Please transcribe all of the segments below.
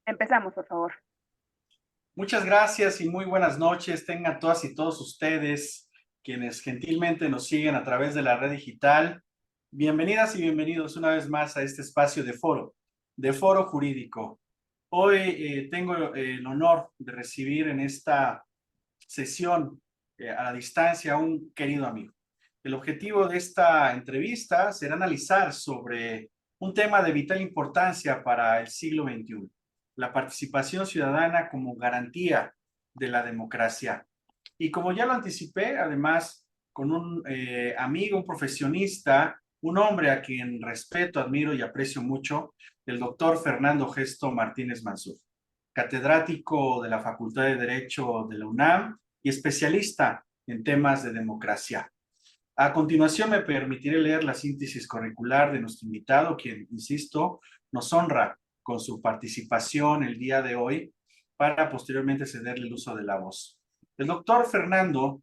Empezamos, por favor. Muchas gracias y muy buenas noches. Tengan todas y todos ustedes, quienes gentilmente nos siguen a través de la red digital. Bienvenidas y bienvenidos una vez más a este espacio de foro jurídico. Hoy tengo el honor de recibir en esta sesión a la distancia a un querido amigo. El objetivo de esta entrevista será analizar sobre un tema de vital importancia para el siglo XXI, la participación ciudadana como garantía de la democracia. Y como ya lo anticipé, además, con un amigo, un profesionista, un hombre a quien respeto, admiro y aprecio mucho, el doctor Fernando Gesto Martínez Mansur, catedrático de la Facultad de Derecho de la UNAM y especialista en temas de democracia. A continuación me permitiré leer la síntesis curricular de nuestro invitado, quien, insisto, nos honra con su participación el día de hoy para posteriormente cederle el uso de la voz. El doctor Fernando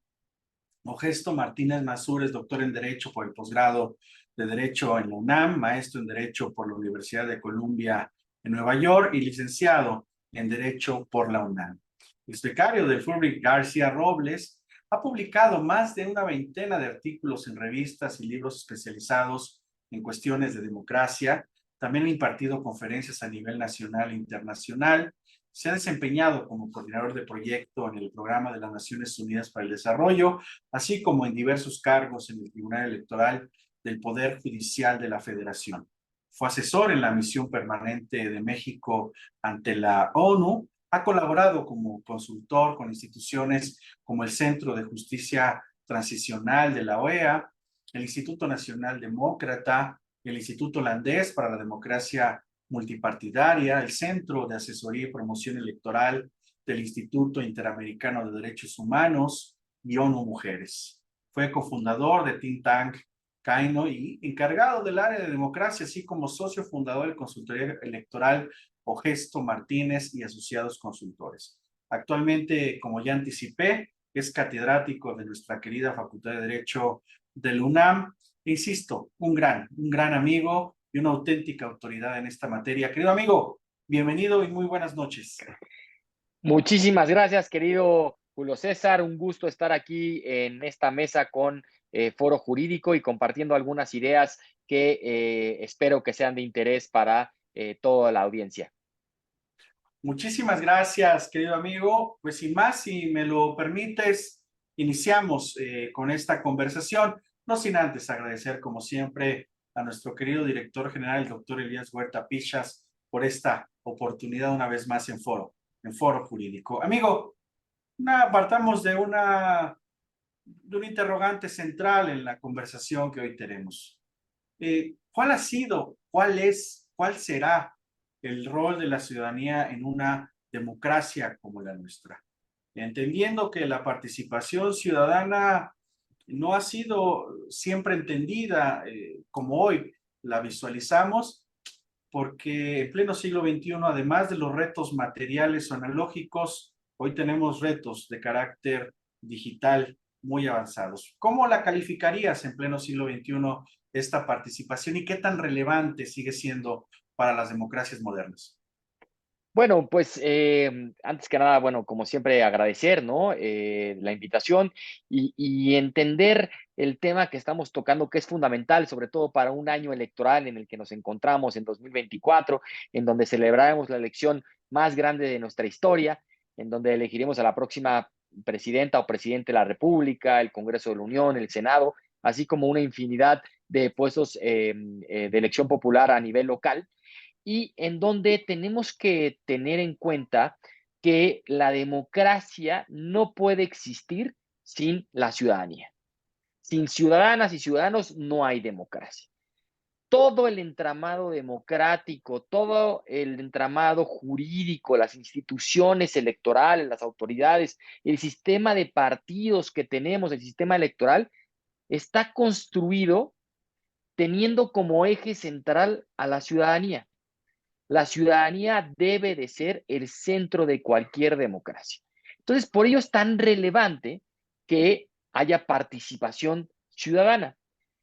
Gesto Martínez Mansur es doctor en Derecho por el posgrado de Derecho en la UNAM, maestro en Derecho por la Universidad de Columbia en Nueva York y licenciado en Derecho por la UNAM. Es becario del Fulbright García Robles. Ha publicado más de una veintena de artículos en revistas y libros especializados en cuestiones de democracia. También ha impartido conferencias a nivel nacional e internacional. Se ha desempeñado como coordinador de proyecto en el Programa de las Naciones Unidas para el Desarrollo, así como en diversos cargos en el Tribunal Electoral del Poder Judicial de la Federación. Fue asesor en la misión permanente de México ante la ONU. Ha colaborado como consultor con instituciones como el Centro de Justicia Transicional de la OEA, el Instituto Nacional Demócrata, el Instituto Holandés para la Democracia Multipartidaria, el Centro de Asesoría y Promoción Electoral del Instituto Interamericano de Derechos Humanos y ONU Mujeres. Fue cofundador de Think Tank Caino y encargado del área de democracia, así como socio fundador de consultoría electoral Gesto Martínez y Asociados Consultores. Actualmente, como ya anticipé, es catedrático de nuestra querida Facultad de Derecho del UNAM. Insisto, un gran amigo y una auténtica autoridad en esta materia. Querido amigo, bienvenido y muy buenas noches. Muchísimas gracias, querido Julio César. Un gusto estar aquí en esta mesa con Foro Jurídico y compartiendo algunas ideas que espero que sean de interés para toda la audiencia. Muchísimas gracias, querido amigo. Pues sin más, si me lo permites, iniciamos con esta conversación, no sin antes agradecer, como siempre, a nuestro querido director general, el doctor Elías Huerta Pichas, por esta oportunidad una vez más en Foro Jurídico. Amigo, partamos de un interrogante central en la conversación que hoy tenemos. ¿Cuál ha sido, cuál será el rol de la ciudadanía en una democracia como la nuestra? Entendiendo que la participación ciudadana no ha sido siempre entendida como hoy la visualizamos, porque en pleno siglo XXI, además de los retos materiales o analógicos, hoy tenemos retos de carácter digital muy avanzados. ¿Cómo la calificarías en pleno siglo XXI esta participación y qué tan relevante sigue siendo para las democracias modernas? Bueno, pues antes que nada, bueno, como siempre agradecer, ¿no? La invitación y entender el tema que estamos tocando, que es fundamental, sobre todo para un año electoral en el que nos encontramos en 2024, en donde celebraremos la elección más grande de nuestra historia, en donde elegiremos a la próxima presidenta o presidente de la República, el Congreso de la Unión, el Senado, así como una infinidad de puestos de elección popular a nivel local, y en donde tenemos que tener en cuenta que la democracia no puede existir sin la ciudadanía. Sin ciudadanas y ciudadanos no hay democracia. Todo el entramado democrático, todo el entramado jurídico, las instituciones electorales, las autoridades, el sistema de partidos que tenemos, el sistema electoral, está construido teniendo como eje central a la ciudadanía. La ciudadanía debe de ser el centro de cualquier democracia. Entonces, por ello es tan relevante que haya participación ciudadana.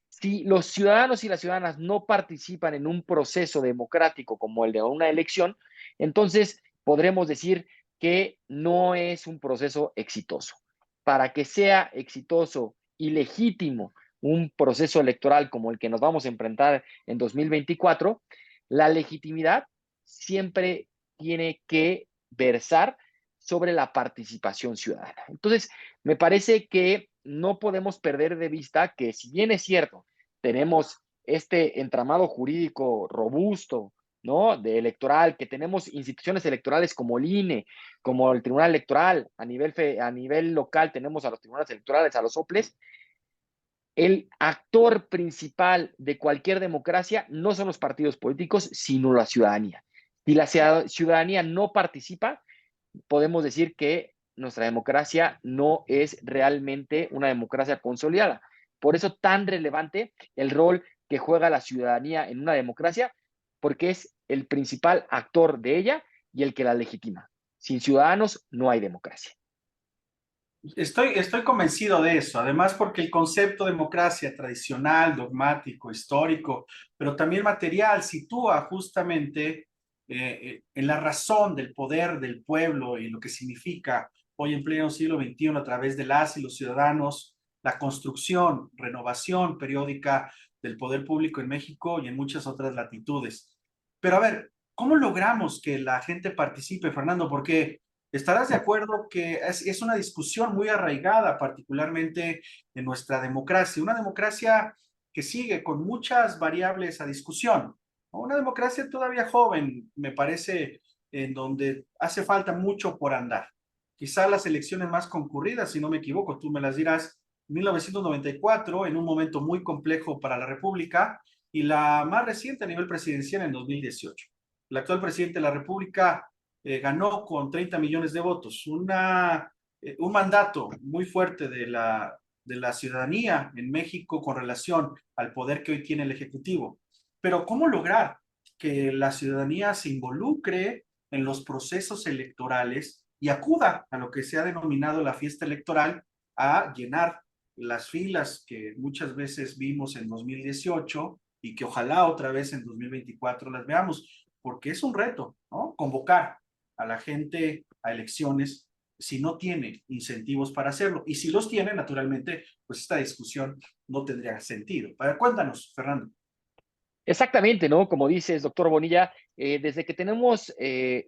Si los ciudadanos y las ciudadanas no participan en un proceso democrático como el de una elección, entonces podremos decir que no es un proceso exitoso. Para que sea exitoso y legítimo un proceso electoral como el que nos vamos a enfrentar en 2024, la legitimidad siempre tiene que versar sobre la participación ciudadana. Entonces, me parece que no podemos perder de vista que, si bien es cierto, tenemos este entramado jurídico robusto, ¿no? De electoral, que tenemos instituciones electorales como el INE, como el Tribunal Electoral, a nivel local tenemos a los tribunales electorales, a los OPLES. El actor principal de cualquier democracia no son los partidos políticos, sino la ciudadanía. Si la ciudadanía no participa, podemos decir que nuestra democracia no es realmente una democracia consolidada. Por eso tan relevante el rol que juega la ciudadanía en una democracia, porque es el principal actor de ella y el que la legitima. Sin ciudadanos no hay democracia. Estoy convencido de eso, además porque el concepto de democracia tradicional, dogmático, histórico, pero también material, sitúa justamente en la razón del poder del pueblo y lo que significa hoy en pleno siglo XXI a través de las y los ciudadanos, la construcción, renovación periódica del poder público en México y en muchas otras latitudes. Pero a ver, ¿cómo logramos que la gente participe, Fernando? Porque estarás de acuerdo que es una discusión muy arraigada, particularmente en nuestra democracia, una democracia que sigue con muchas variables a discusión, una democracia todavía joven, me parece, en donde hace falta mucho por andar. Quizá las elecciones más concurridas, si no me equivoco, tú me las dirás, 1994, en un momento muy complejo para la República, y la más reciente a nivel presidencial en 2018. El actual presidente de la República ganó con 30 millones de votos, un mandato muy fuerte de la ciudadanía en México con relación al poder que hoy tiene el Ejecutivo. Pero ¿cómo lograr que la ciudadanía se involucre en los procesos electorales y acuda a lo que se ha denominado la fiesta electoral a llenar las filas que muchas veces vimos en 2018 y que ojalá otra vez en 2024 las veamos, porque es un reto, ¿no? Convocar a la gente a elecciones si no tiene incentivos para hacerlo. Y si los tiene, naturalmente, pues esta discusión no tendría sentido. Cuéntanos, Fernando. Exactamente, ¿no? Como dices, doctor Bonilla, desde que tenemos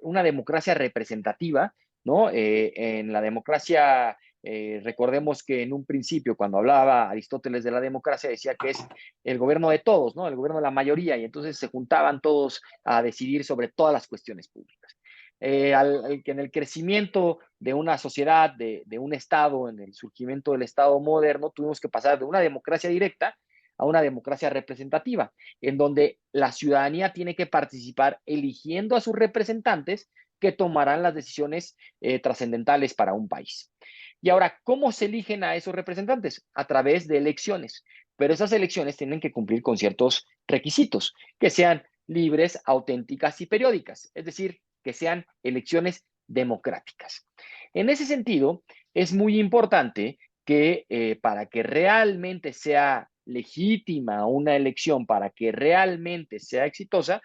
una democracia representativa, ¿no? En la democracia, recordemos que en un principio, cuando hablaba Aristóteles de la democracia, decía que es el gobierno de todos, ¿no? El gobierno de la mayoría, y entonces se juntaban todos a decidir sobre todas las cuestiones públicas. En el crecimiento de una sociedad, de un Estado, en el surgimiento del Estado moderno, tuvimos que pasar de una democracia directa a una democracia representativa, en donde la ciudadanía tiene que participar eligiendo a sus representantes que tomarán las decisiones trascendentales para un país. Y ahora, ¿cómo se eligen a esos representantes? A través de elecciones. Pero esas elecciones tienen que cumplir con ciertos requisitos, que sean libres, auténticas y periódicas, es decir, que sean elecciones democráticas. En ese sentido, es muy importante que para que realmente sea legítima una elección, para que realmente sea exitosa,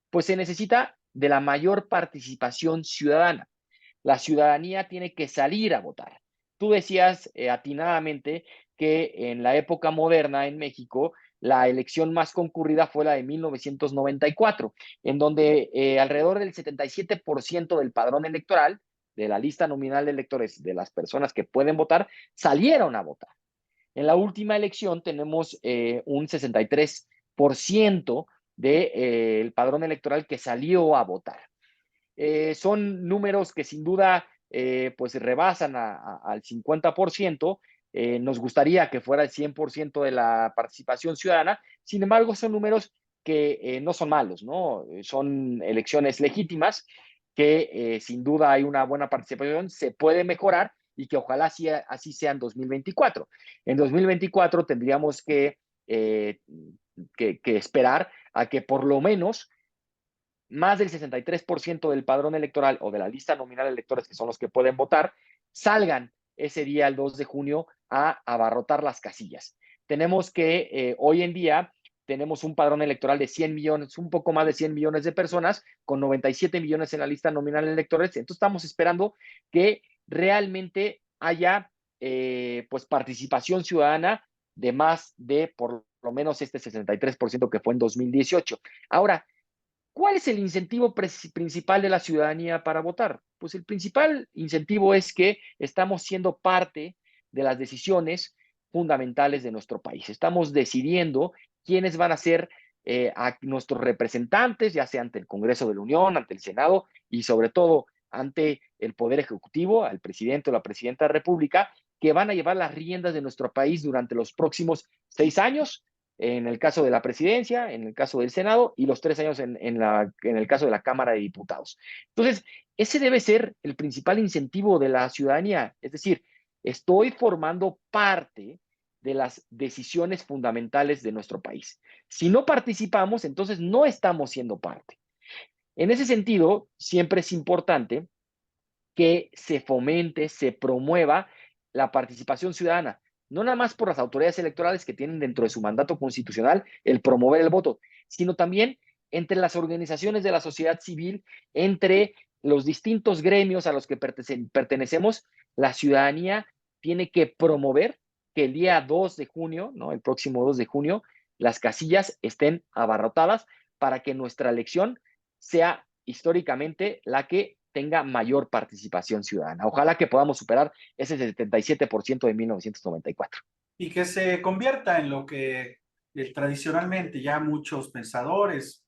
pues se necesita de la mayor participación ciudadana. La ciudadanía tiene que salir a votar. Tú decías atinadamente que en la época moderna en México, la elección más concurrida fue la de 1994, en donde alrededor del 77% del padrón electoral, de la lista nominal de electores, de las personas que pueden votar, salieron a votar. En la última elección tenemos un 63% del padrón electoral que salió a votar. Son números que sin duda pues rebasan al 50%. Nos gustaría que fuera el 100% de la participación ciudadana. Sin embargo, son números que no son malos, ¿no? Son elecciones legítimas que sin duda hay una buena participación, se puede mejorar y que ojalá así sea en 2024. En 2024 tendríamos que esperar a que por lo menos más del 63% del padrón electoral o de la lista nominal de electores, que son los que pueden votar, salgan ese día, el 2 de junio, a abarrotar las casillas. Tenemos que hoy en día tenemos un padrón electoral de 100 millones, un poco más de 100 millones de personas, con 97 millones en la lista nominal de electores. Entonces estamos esperando que realmente haya pues participación ciudadana de más de por lo menos este 63% que fue en 2018. Ahora, ¿cuál es el incentivo principal de la ciudadanía para votar? Pues el principal incentivo es que estamos siendo parte de las decisiones fundamentales de nuestro país. Estamos decidiendo quiénes van a ser a nuestros representantes, ya sea ante el Congreso de la Unión, ante el Senado y sobre todo ante el Poder Ejecutivo, al presidente o la presidenta de la República, que van a llevar las riendas de nuestro país durante los próximos 6 años, en el caso de la presidencia, en el caso del Senado y los 3 años en el caso de la Cámara de Diputados. Entonces, ese debe ser el principal incentivo de la ciudadanía, es decir, estoy formando parte de las decisiones fundamentales de nuestro país. Si no participamos, entonces no estamos siendo parte. En ese sentido, siempre es importante que se fomente, se promueva la participación ciudadana, no nada más por las autoridades electorales que tienen dentro de su mandato constitucional el promover el voto, sino también entre las organizaciones de la sociedad civil, entre los distintos gremios a los que pertenecemos, la ciudadanía tiene que promover que el día 2 de junio, ¿no? El próximo 2 de junio, las casillas estén abarrotadas para que nuestra elección sea históricamente la que tenga mayor participación ciudadana. Ojalá que podamos superar ese 77% de 1994. Y que se convierta en lo que tradicionalmente ya muchos pensadores,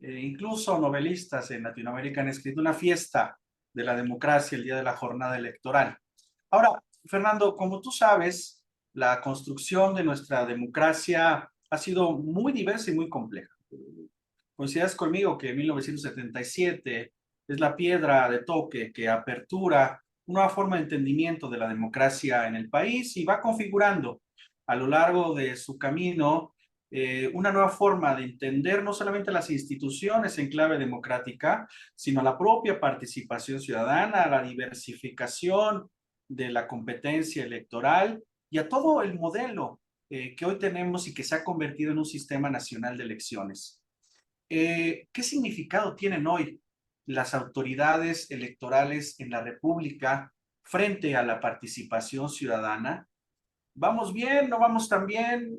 incluso novelistas en Latinoamérica han escrito, una fiesta de la democracia el día de la jornada electoral. Ahora, Fernando, como tú sabes, la construcción de nuestra democracia ha sido muy diversa y muy compleja. Coincidas conmigo que 1977 es la piedra de toque que apertura una nueva forma de entendimiento de la democracia en el país y va configurando a lo largo de su camino una nueva forma de entender no solamente las instituciones en clave democrática, sino la propia participación ciudadana, la diversificación de la competencia electoral y a todo el modelo que hoy tenemos y que se ha convertido en un sistema nacional de elecciones. ¿Qué significado tienen hoy las autoridades electorales en la República frente a la participación ciudadana? ¿Vamos bien? ¿No vamos tan bien?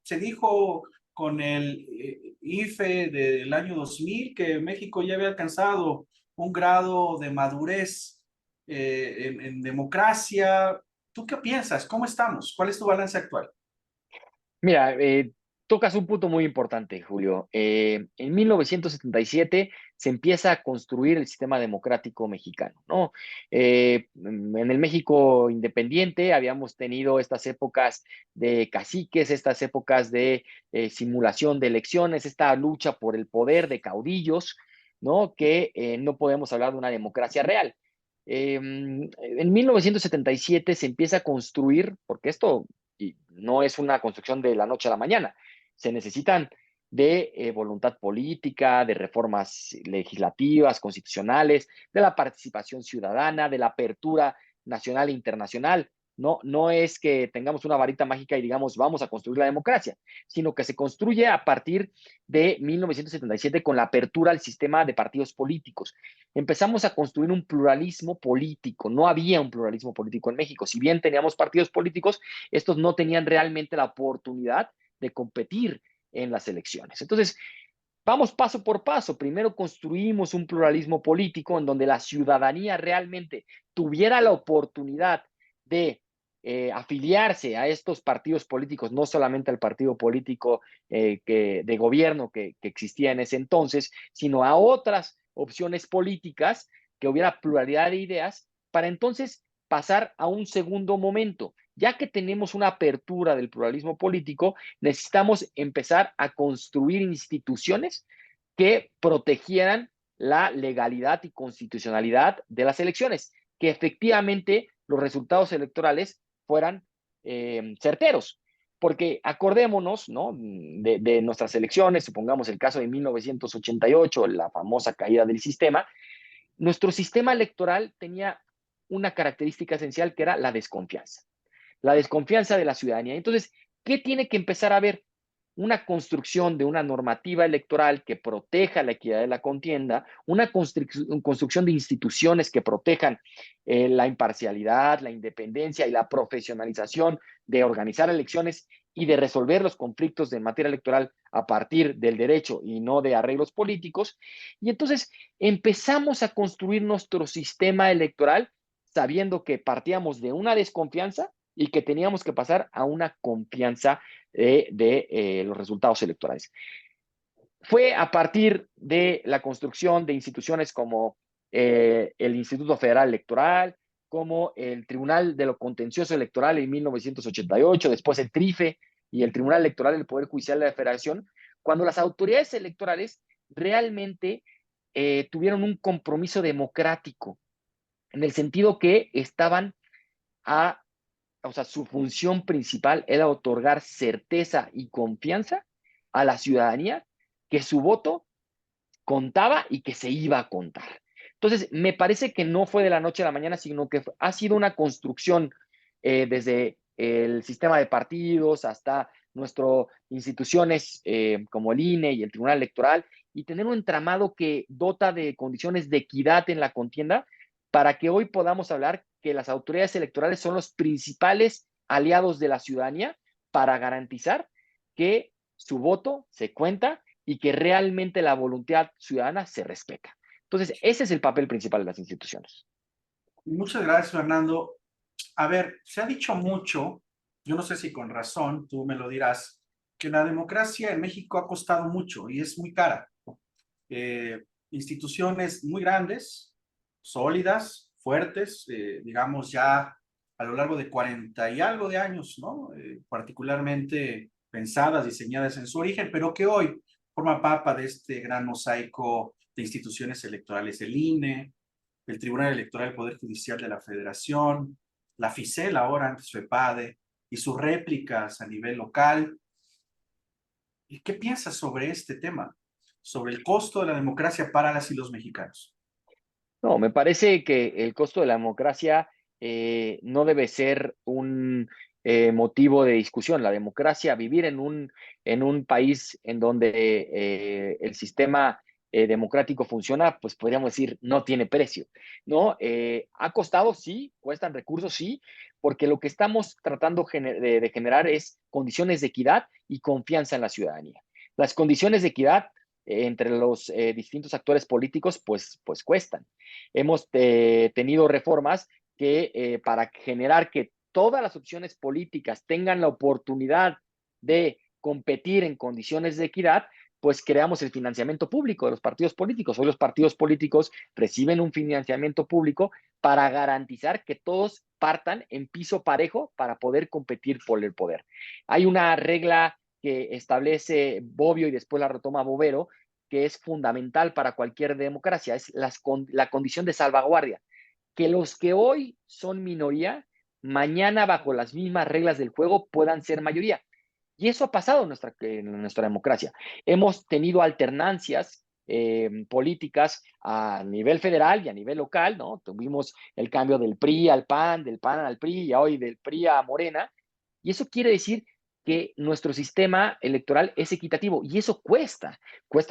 Se dijo con el IFE del año 2000 que México ya había alcanzado un grado de madurez en democracia. ¿Tú qué piensas? ¿Cómo estamos? ¿Cuál es tu balance actual? Mira, tocas un punto muy importante, Julio. En 1977 se empieza a construir el sistema democrático mexicano, ¿no? En el México independiente habíamos tenido estas épocas de caciques, estas épocas de simulación de elecciones, esta lucha por el poder de caudillos, ¿no? Que no podemos hablar de una democracia real. En 1977 se empieza a construir, porque esto y no es una construcción de la noche a la mañana. Se necesitan de voluntad política, de reformas legislativas, constitucionales, de la participación ciudadana, de la apertura nacional e internacional. No, no es que tengamos una varita mágica y digamos vamos a construir la democracia, sino que se construye a partir de 1977 con la apertura al sistema de partidos políticos. Empezamos a construir un pluralismo político. No había un pluralismo político en México. Si bien teníamos partidos políticos, estos no tenían realmente la oportunidad de competir en las elecciones. Entonces, vamos paso por paso. Primero construimos un pluralismo político en donde la ciudadanía realmente tuviera la oportunidad de afiliarse a estos partidos políticos, no solamente al partido político de gobierno que existía en ese entonces, sino a otras opciones políticas, que hubiera pluralidad de ideas, para entonces pasar a un segundo momento. Ya que tenemos una apertura del pluralismo político, necesitamos empezar a construir instituciones que protegieran la legalidad y constitucionalidad de las elecciones, que efectivamente los resultados electorales fueran certeros. Porque acordémonos, ¿no? De nuestras elecciones, supongamos el caso de 1988, la famosa caída del sistema. Nuestro sistema electoral tenía una característica esencial que era la desconfianza de la ciudadanía. Entonces, ¿qué tiene que empezar a ver? una construcción de una normativa electoral que proteja la equidad de la contienda, una construcción de instituciones que protejan la imparcialidad, la independencia y la profesionalización de organizar elecciones y de resolver los conflictos de materia electoral a partir del derecho y no de arreglos políticos. Y entonces empezamos a construir nuestro sistema electoral sabiendo que partíamos de una desconfianza y que teníamos que pasar a una confianza de los resultados electorales. Fue a partir de la construcción de instituciones como el Instituto Federal Electoral, como el Tribunal de lo Contencioso Electoral en 1988, después el TRIFE y el Tribunal Electoral del Poder Judicial de la Federación, cuando las autoridades electorales realmente tuvieron un compromiso democrático, en el sentido que estaban a, o sea, su función principal era otorgar certeza y confianza a la ciudadanía que su voto contaba y que se iba a contar. Entonces, me parece que no fue de la noche a la mañana, sino que ha sido una construcción desde el sistema de partidos hasta nuestras instituciones como el INE y el Tribunal Electoral, y tener un entramado que dota de condiciones de equidad en la contienda para que hoy podamos hablar que las autoridades electorales son los principales aliados de la ciudadanía para garantizar que su voto se cuenta y que realmente la voluntad ciudadana se respeta. Entonces, ese es el papel principal de las instituciones. Muchas gracias, Fernando. A ver, se ha dicho mucho, yo no sé si con razón, tú me lo dirás, que la democracia en México ha costado mucho y es muy cara. Instituciones muy grandes, sólidas, fuertes, digamos ya a lo largo de 40 y algo de años, ¿no? Particularmente pensadas, diseñadas en su origen, pero que hoy forma parte de este gran mosaico de instituciones electorales, el INE, el Tribunal Electoral del Poder Judicial de la Federación, la FICEL ahora, antes FEPADE, y sus réplicas a nivel local. ¿Y qué piensas sobre este tema? Sobre el costo de la democracia para las y los mexicanos. No, me parece que el costo de la democracia no debe ser un motivo de discusión. La democracia, vivir en un país en donde el sistema democrático funciona, pues podríamos decir, no tiene precio, ¿no? Ha costado, sí, cuestan recursos, sí, porque lo que estamos tratando de generar es condiciones de equidad y confianza en la ciudadanía. Las condiciones de equidad entre los distintos actores políticos, pues cuestan. Hemos tenido reformas que para generar que todas las opciones políticas tengan la oportunidad de competir en condiciones de equidad, pues creamos el financiamiento público de los partidos políticos. Hoy los partidos políticos reciben un financiamiento público para garantizar que todos partan en piso parejo para poder competir por el poder. Hay una regla que establece Bobbio y después la retoma Bovero, que es fundamental para cualquier democracia, es la condición de salvaguardia, que los que hoy son minoría, mañana bajo las mismas reglas del juego puedan ser mayoría. Y eso ha pasado en nuestra democracia. Hemos tenido alternancias políticas a nivel federal y a nivel local, ¿no? Tuvimos el cambio del PRI al PAN, del PAN al PRI y hoy del PRI a Morena. Y eso quiere decir que nuestro sistema electoral es equitativo y eso cuesta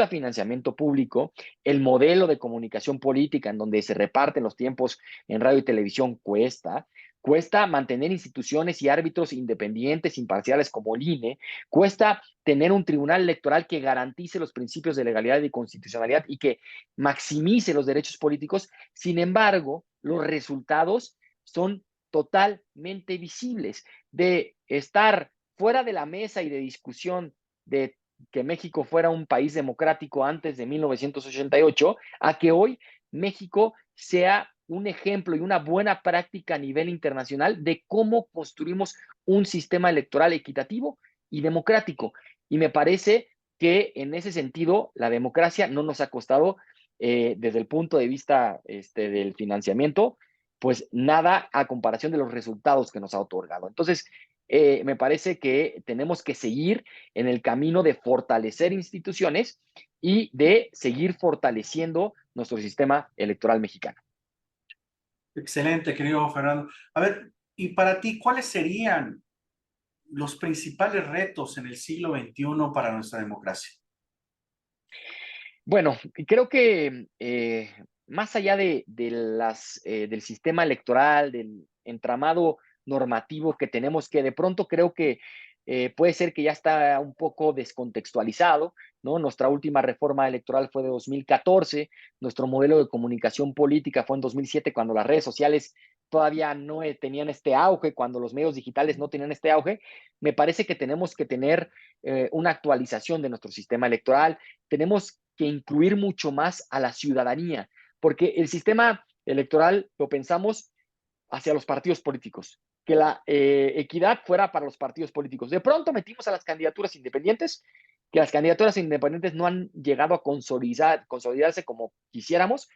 financiamiento público, el modelo de comunicación política en donde se reparten los tiempos en radio y televisión cuesta mantener instituciones y árbitros independientes, imparciales como el INE, cuesta tener un tribunal electoral que garantice los principios de legalidad y constitucionalidad y que maximice los derechos políticos. Sin embargo, los resultados son totalmente visibles de estar fuera de la mesa y de discusión de que México fuera un país democrático antes de 1988, a que hoy México sea un ejemplo y una buena práctica a nivel internacional de cómo construimos un sistema electoral equitativo y democrático. Y me parece que en ese sentido la democracia no nos ha costado desde el punto de vista del financiamiento, pues nada a comparación de los resultados que nos ha otorgado. Entonces, me parece que tenemos que seguir en el camino de fortalecer instituciones y de seguir fortaleciendo nuestro sistema electoral mexicano. Excelente, querido Fernando. A ver, y para ti, ¿cuáles serían los principales retos en el siglo XXI para nuestra democracia? Bueno, creo que más allá del sistema electoral, del entramado normativo que tenemos, que de pronto creo que puede ser que ya está un poco descontextualizado, ¿no? Nuestra última reforma electoral fue de 2014, nuestro modelo de comunicación política fue en 2007, cuando las redes sociales todavía no tenían este auge, cuando los medios digitales no tenían este auge. Me parece que tenemos que tener una actualización de nuestro sistema electoral. Tenemos que incluir mucho más a la ciudadanía, porque el sistema electoral lo pensamos hacia los partidos políticos, que la equidad fuera para los partidos políticos. De pronto metimos a las candidaturas independientes, que las candidaturas independientes no han llegado a consolidarse como quisiéramos,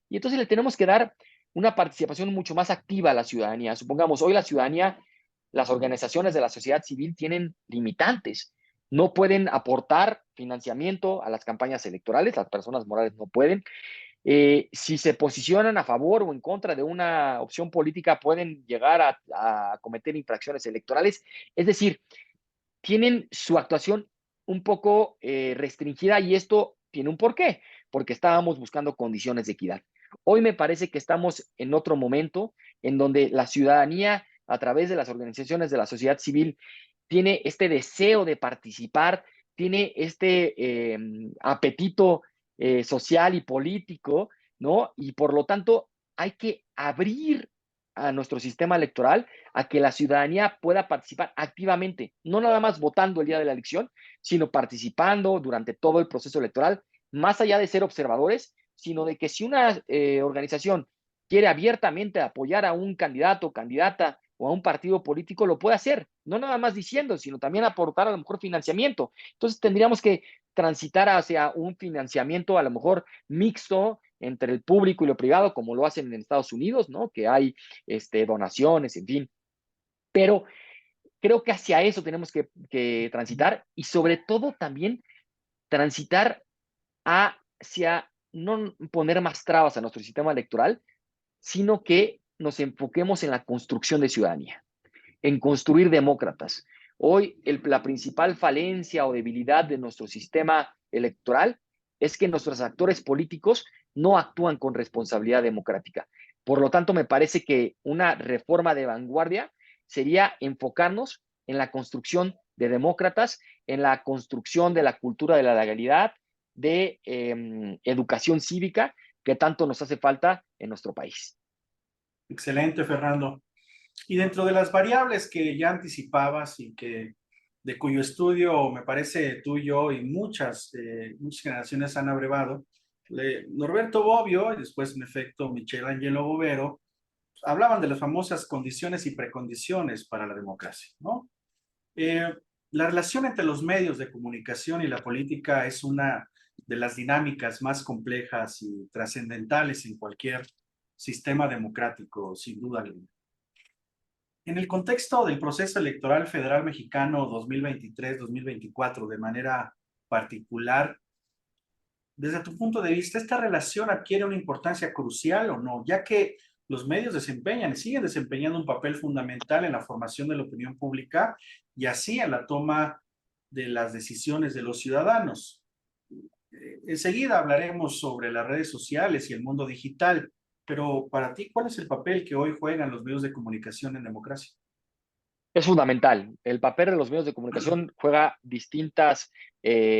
y entonces le tenemos que dar una participación mucho más activa a la ciudadanía. Supongamos, hoy la ciudadanía, las organizaciones de la sociedad civil tienen limitantes. No pueden aportar financiamiento a las campañas electorales, las personas morales no pueden. Si se posicionan a favor o en contra de una opción política, pueden llegar a cometer infracciones electorales. Es decir, tienen su actuación un poco restringida, y esto tiene un porqué, porque estábamos buscando condiciones de equidad. Hoy me parece que estamos en otro momento en donde la ciudadanía, a través de las organizaciones de la sociedad civil, tiene este deseo de participar, tiene este apetito social y político, ¿no? Y por lo tanto hay que abrir a nuestro sistema electoral a que la ciudadanía pueda participar activamente, no nada más votando el día de la elección, sino participando durante todo el proceso electoral, más allá de ser observadores, sino de que si una organización quiere abiertamente apoyar a un candidato o candidata o a un partido político, lo puede hacer, no nada más diciendo, sino también aportar a lo mejor financiamiento. Entonces tendríamos que transitar hacia un financiamiento a lo mejor mixto entre el público y lo privado, como lo hacen en Estados Unidos, ¿no? Que hay donaciones, en fin. Pero creo que hacia eso tenemos que transitar, y sobre todo también transitar hacia no poner más trabas a nuestro sistema electoral, sino que nos enfoquemos en la construcción de ciudadanía, en construir demócratas. Hoy la principal falencia o debilidad de nuestro sistema electoral es que nuestros actores políticos no actúan con responsabilidad democrática. Por lo tanto, me parece que una reforma de vanguardia sería enfocarnos en la construcción de demócratas, en la construcción de la cultura de la legalidad, de educación cívica, que tanto nos hace falta en nuestro país. Excelente, Fernando. Y dentro de las variables que ya anticipabas y que de cuyo estudio me parece tú y yo y muchas generaciones han abrevado, Norberto Bobbio y después en efecto Michelangelo Bovero hablaban de las famosas condiciones y precondiciones para la democracia, ¿no? La relación entre los medios de comunicación y la política es una de las dinámicas más complejas y trascendentales en cualquier sistema democrático, sin duda alguna. En el contexto del proceso electoral federal mexicano 2023-2024, de manera particular, desde tu punto de vista, ¿esta relación adquiere una importancia crucial o no? Ya que los medios desempeñan y siguen desempeñando un papel fundamental en la formación de la opinión pública y así en la toma de las decisiones de los ciudadanos. Enseguida hablaremos sobre las redes sociales y el mundo digital, pero para ti, ¿cuál es el papel que hoy juegan los medios de comunicación en democracia? Es fundamental. El papel de los medios de comunicación juega distintas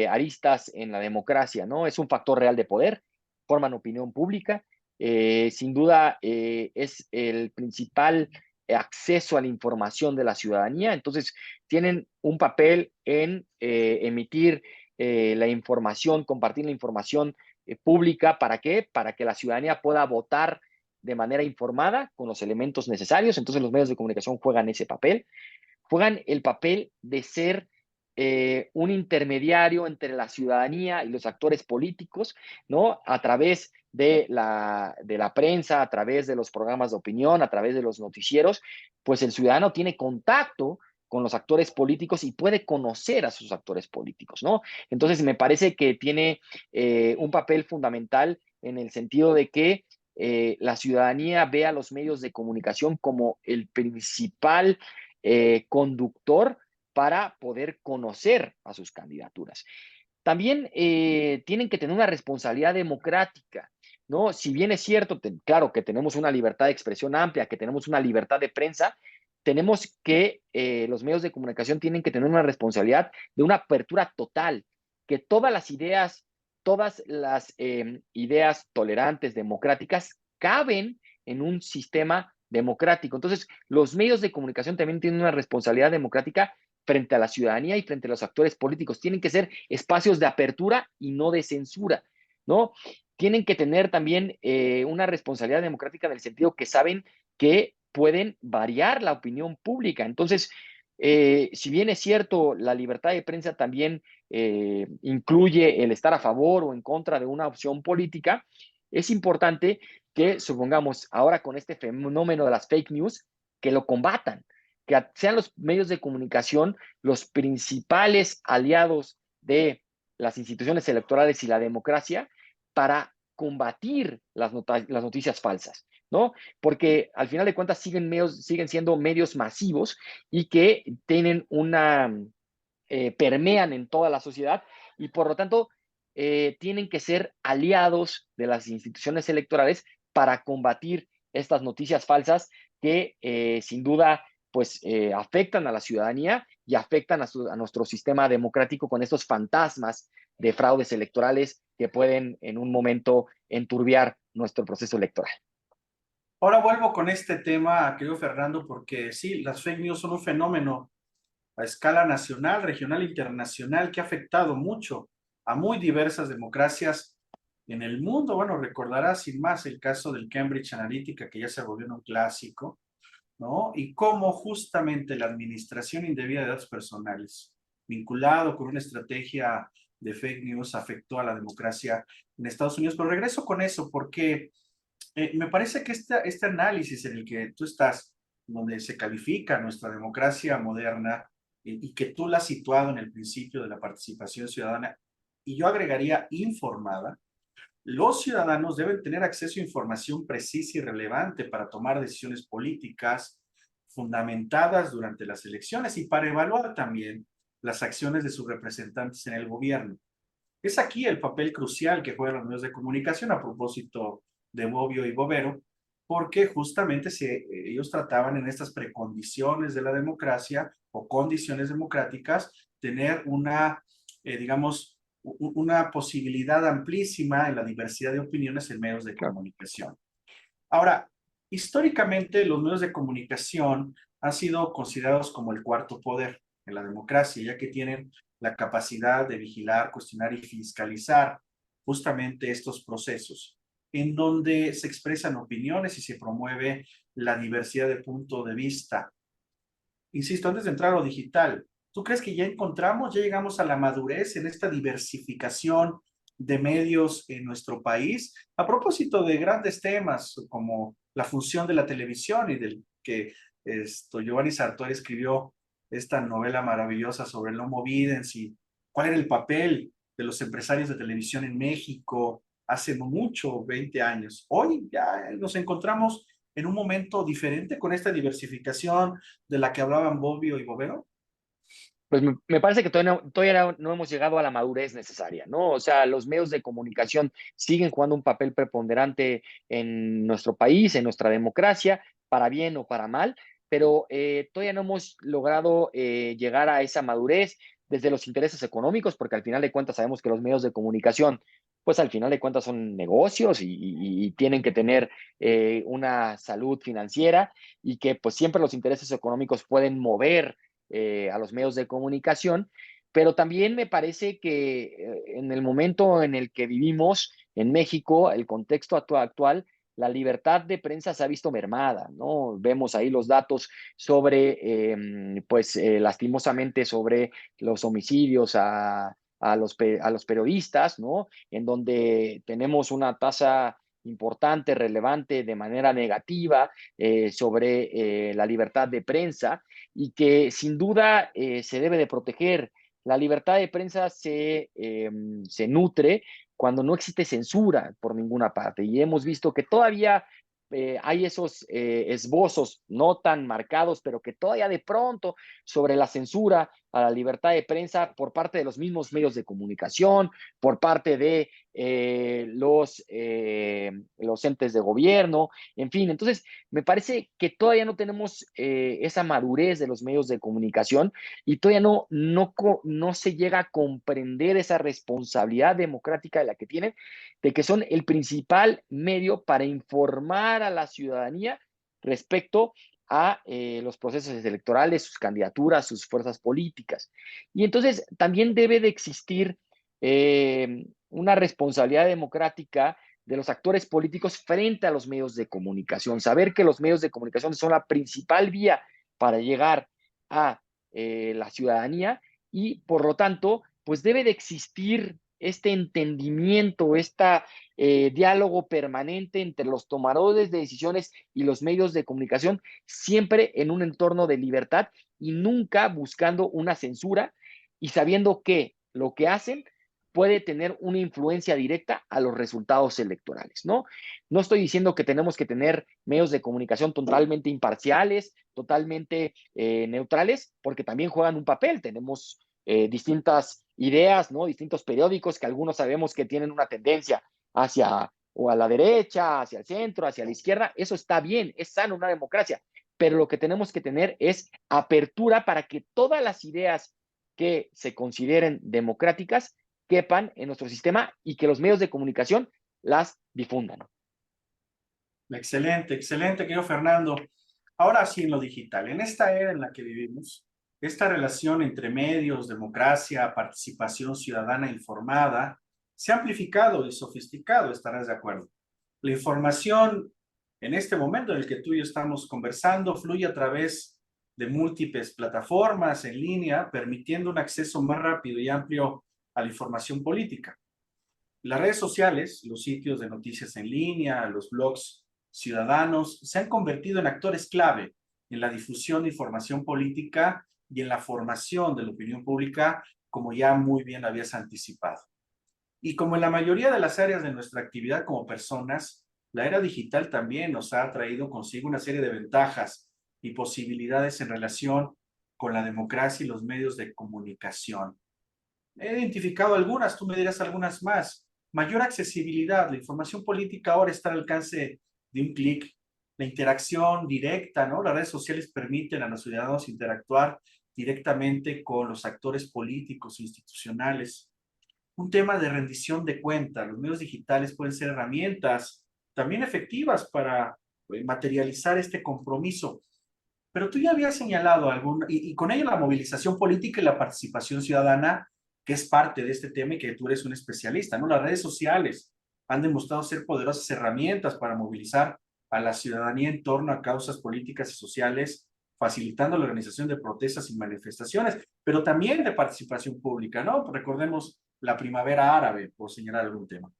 aristas en la democracia, ¿no? Es un factor real de poder, forman opinión pública. Sin duda, es el principal acceso a la información de la ciudadanía. Entonces, tienen un papel en emitir la información, compartir la información pública. ¿Para qué? Para que la ciudadanía pueda votar de manera informada con los elementos necesarios. Entonces, los medios de comunicación juegan ese papel, juegan el papel de ser un intermediario entre la ciudadanía y los actores políticos, ¿no? A través de la prensa, a través de los programas de opinión, a través de los noticieros, pues el ciudadano tiene contacto con los actores políticos y puede conocer a sus actores políticos, ¿no? Entonces, me parece que tiene un papel fundamental en el sentido de que la ciudadanía ve a los medios de comunicación como el principal conductor para poder conocer a sus candidaturas. También tienen que tener una responsabilidad democrática, ¿no? Si bien es cierto, claro que tenemos una libertad de expresión amplia, que tenemos una libertad de prensa, tenemos que, los medios de comunicación tienen que tener una responsabilidad de una apertura total, que todas las ideas tolerantes, democráticas, caben en un sistema democrático. Entonces, los medios de comunicación también tienen una responsabilidad democrática frente a la ciudadanía y frente a los actores políticos. Tienen que ser espacios de apertura y no de censura, ¿no? Tienen que tener también una responsabilidad democrática en el sentido que saben que pueden variar la opinión pública. Entonces, si bien es cierto, la libertad de prensa también incluye el estar a favor o en contra de una opción política, es importante que, supongamos, ahora con este fenómeno de las fake news, que lo combatan, que sean los medios de comunicación los principales aliados de las instituciones electorales y la democracia para combatir las noticias falsas, ¿no? Porque al final de cuentas siguen siendo medios masivos y que tienen permean en toda la sociedad y por lo tanto tienen que ser aliados de las instituciones electorales para combatir estas noticias falsas que sin duda pues afectan a la ciudadanía y afectan a nuestro sistema democrático con estos fantasmas de fraudes electorales que pueden en un momento enturbiar nuestro proceso electoral. Ahora vuelvo con este tema, querido Fernando, porque sí, las fake news son un fenómeno a escala nacional, regional e internacional que ha afectado mucho a muy diversas democracias en el mundo. Bueno, recordarás sin más el caso del Cambridge Analytica, que ya se volvió un clásico, ¿no? Y cómo justamente la administración indebida de datos personales, vinculado con una estrategia de fake news, afectó a la democracia en Estados Unidos. Pero regreso con eso porque me parece que este análisis en el que tú estás, donde se califica nuestra democracia moderna y que tú la has situado en el principio de la participación ciudadana, y yo agregaría informada, los ciudadanos deben tener acceso a información precisa y relevante para tomar decisiones políticas fundamentadas durante las elecciones y para evaluar también las acciones de sus representantes en el gobierno. Es aquí el papel crucial que juegan los medios de comunicación a propósito de Bobbio y Bovero, porque justamente ellos trataban en estas precondiciones de la democracia o condiciones democráticas tener digamos, una posibilidad amplísima en la diversidad de opiniones en medios de Claro. comunicación. Ahora, históricamente los medios de comunicación han sido considerados como el cuarto poder en la democracia, ya que tienen la capacidad de vigilar, cuestionar y fiscalizar justamente estos procesos, en donde se expresan opiniones y se promueve la diversidad de punto de vista. Insisto, antes de entrar a lo digital, ¿tú crees que ya encontramos, ya llegamos a la madurez en esta diversificación de medios en nuestro país? A propósito de grandes temas como la función de la televisión y del que Giovanni Sartori escribió esta novela maravillosa sobre el Homo Videns y cuál era el papel de los empresarios de televisión en México hace mucho, 20 años. Hoy ya nos encontramos en un momento diferente con esta diversificación de la que hablaban Bobbio y Bovero. Pues me parece que todavía no hemos llegado a la madurez necesaria, ¿no? O sea, los medios de comunicación siguen jugando un papel preponderante en nuestro país, en nuestra democracia, para bien o para mal, pero todavía no hemos logrado llegar a esa madurez desde los intereses económicos, porque al final de cuentas sabemos que los medios de comunicación, pues al final de cuentas son negocios y tienen que tener una salud financiera y que pues siempre los intereses económicos pueden mover a los medios de comunicación, pero también me parece que en el momento en el que vivimos en México, el contexto actual, la libertad de prensa se ha visto mermada, ¿no? Vemos ahí los datos sobre, lastimosamente, sobre los homicidios a los periodistas, ¿no? En donde tenemos una tasa importante, relevante, de manera negativa sobre la libertad de prensa y que sin duda se debe de proteger. La libertad de prensa se nutre cuando no existe censura por ninguna parte y hemos visto que todavía hay esos esbozos no tan marcados, pero que todavía de pronto sobre la censura a la libertad de prensa por parte de los mismos medios de comunicación, por parte de los entes de gobierno, en fin. Entonces, me parece que todavía no tenemos esa madurez de los medios de comunicación y todavía no se llega a comprender esa responsabilidad democrática de la que tienen, de que son el principal medio para informar a la ciudadanía respecto a los procesos electorales, sus candidaturas, sus fuerzas políticas. Y entonces también debe de existir una responsabilidad democrática de los actores políticos frente a los medios de comunicación. Saber que los medios de comunicación son la principal vía para llegar a la ciudadanía y, por lo tanto, pues debe de existir este entendimiento, este diálogo permanente entre los tomadores de decisiones y los medios de comunicación, siempre en un entorno de libertad y nunca buscando una censura y sabiendo que lo que hacen puede tener una influencia directa a los resultados electorales, ¿no? No estoy diciendo que tenemos que tener medios de comunicación totalmente imparciales, totalmente neutrales, porque también juegan un papel. Tenemos distintas ideas, ¿no? Distintos periódicos que algunos sabemos que tienen una tendencia hacia o a la derecha, hacia el centro, hacia la izquierda. Eso está bien, es sano una democracia, pero lo que tenemos que tener es apertura para que todas las ideas que se consideren democráticas quepan en nuestro sistema y que los medios de comunicación las difundan. Excelente, excelente, querido Fernando. Ahora sí, en lo digital, en esta era en la que vivimos, esta relación entre medios, democracia, participación ciudadana informada, se ha amplificado y sofisticado, estarás de acuerdo. La información en este momento en el que tú y yo estamos conversando fluye a través de múltiples plataformas en línea, permitiendo un acceso más rápido y amplio a la información política. Las redes sociales, los sitios de noticias en línea, los blogs ciudadanos, se han convertido en actores clave en la difusión de información política y en la formación de la opinión pública, como ya muy bien habías anticipado. Y como en la mayoría de las áreas de nuestra actividad como personas, la era digital también nos ha traído consigo una serie de ventajas y posibilidades en relación con la democracia y los medios de comunicación. He identificado algunas, tú me dirás algunas más. Mayor accesibilidad, la información política ahora está al alcance de un clic. La interacción directa, ¿no? Las redes sociales permiten a los ciudadanos interactuar directamente con los actores políticos e institucionales. Un tema de rendición de cuentas. Los medios digitales pueden ser herramientas también efectivas para materializar este compromiso. Pero tú ya habías señalado algún, y con ello la movilización política y la participación ciudadana, que es parte de este tema y que tú eres un especialista, ¿no? Las redes sociales han demostrado ser poderosas herramientas para movilizar a la ciudadanía en torno a causas políticas y sociales, facilitando la organización de protestas y manifestaciones, pero también de participación pública, ¿no? Recordemos la primavera árabe, por señalar algún tema.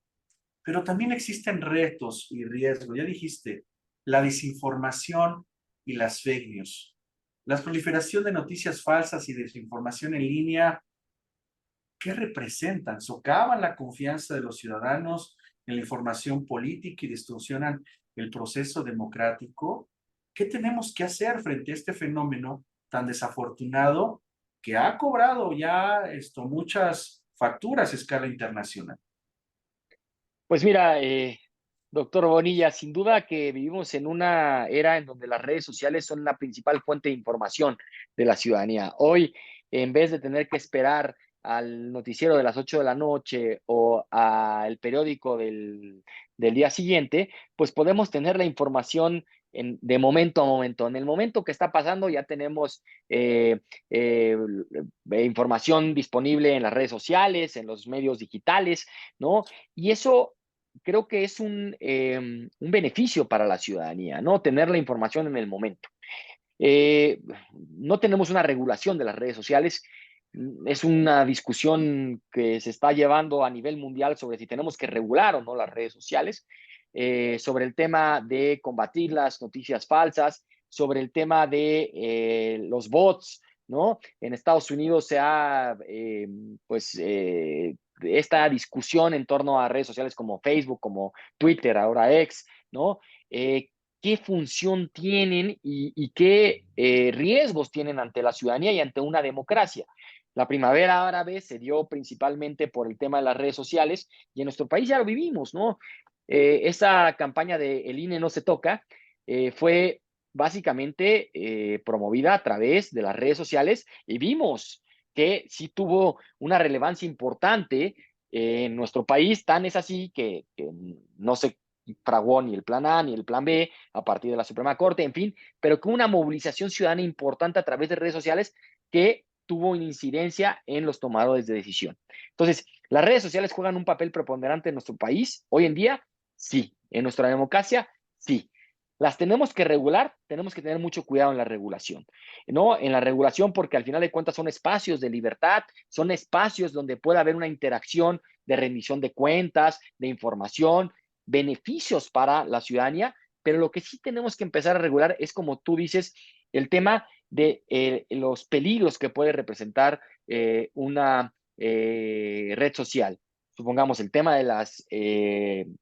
Pero también existen retos y riesgos. Ya dijiste, la desinformación y las fake news. La proliferación de noticias falsas y desinformación en línea, ¿qué representan? Socavan la confianza de los ciudadanos en la información política y distorsionan el proceso democrático. ¿Qué tenemos que hacer frente a este fenómeno tan desafortunado que ha cobrado ya muchas facturas a escala internacional? Pues mira, doctor Bonilla, sin duda que vivimos en una era en donde las redes sociales son la principal fuente de información de la ciudadanía. Hoy, en vez de tener que esperar al noticiero de las 8 de la noche o al periódico del día siguiente, pues podemos tener la información de momento a momento. En el momento que está pasando ya tenemos eh, información disponible en las redes sociales, en los medios digitales, ¿no? Y eso creo que es un beneficio para la ciudadanía, ¿no? Tener la información en el momento. No tenemos una regulación de las redes sociales. Es una discusión que se está llevando a nivel mundial sobre si tenemos que regular o no las redes sociales, sobre el tema de combatir las noticias falsas, sobre el tema de los bots, ¿no? En Estados Unidos se ha, pues, esta discusión en torno a redes sociales como Facebook, como Twitter, ahora X, ¿no? qué función tienen y qué riesgos tienen ante la ciudadanía y ante una democracia. La primavera árabe se dio principalmente por el tema de las redes sociales y en nuestro país ya lo vivimos, ¿no? Esa campaña de El INE no se toca fue básicamente promovida a través de las redes sociales y vimos que sí tuvo una relevancia importante en nuestro país, tan es así que no se fraguó ni el plan A ni el plan B a partir de la Suprema Corte, en fin, pero que una movilización ciudadana importante a través de redes sociales que tuvo una incidencia en los tomadores de decisión. Entonces, ¿las redes sociales juegan un papel preponderante en nuestro país hoy en día? Sí. ¿En nuestra democracia? Sí. ¿Las tenemos que regular? Tenemos que tener mucho cuidado en la regulación, ¿no? En la regulación porque al final de cuentas son espacios de libertad, son espacios donde puede haber una interacción de rendición de cuentas, de información, beneficios para la ciudadanía, pero lo que sí tenemos que empezar a regular es, como tú dices, el tema de los peligros que puede representar una red social. Supongamos el tema de las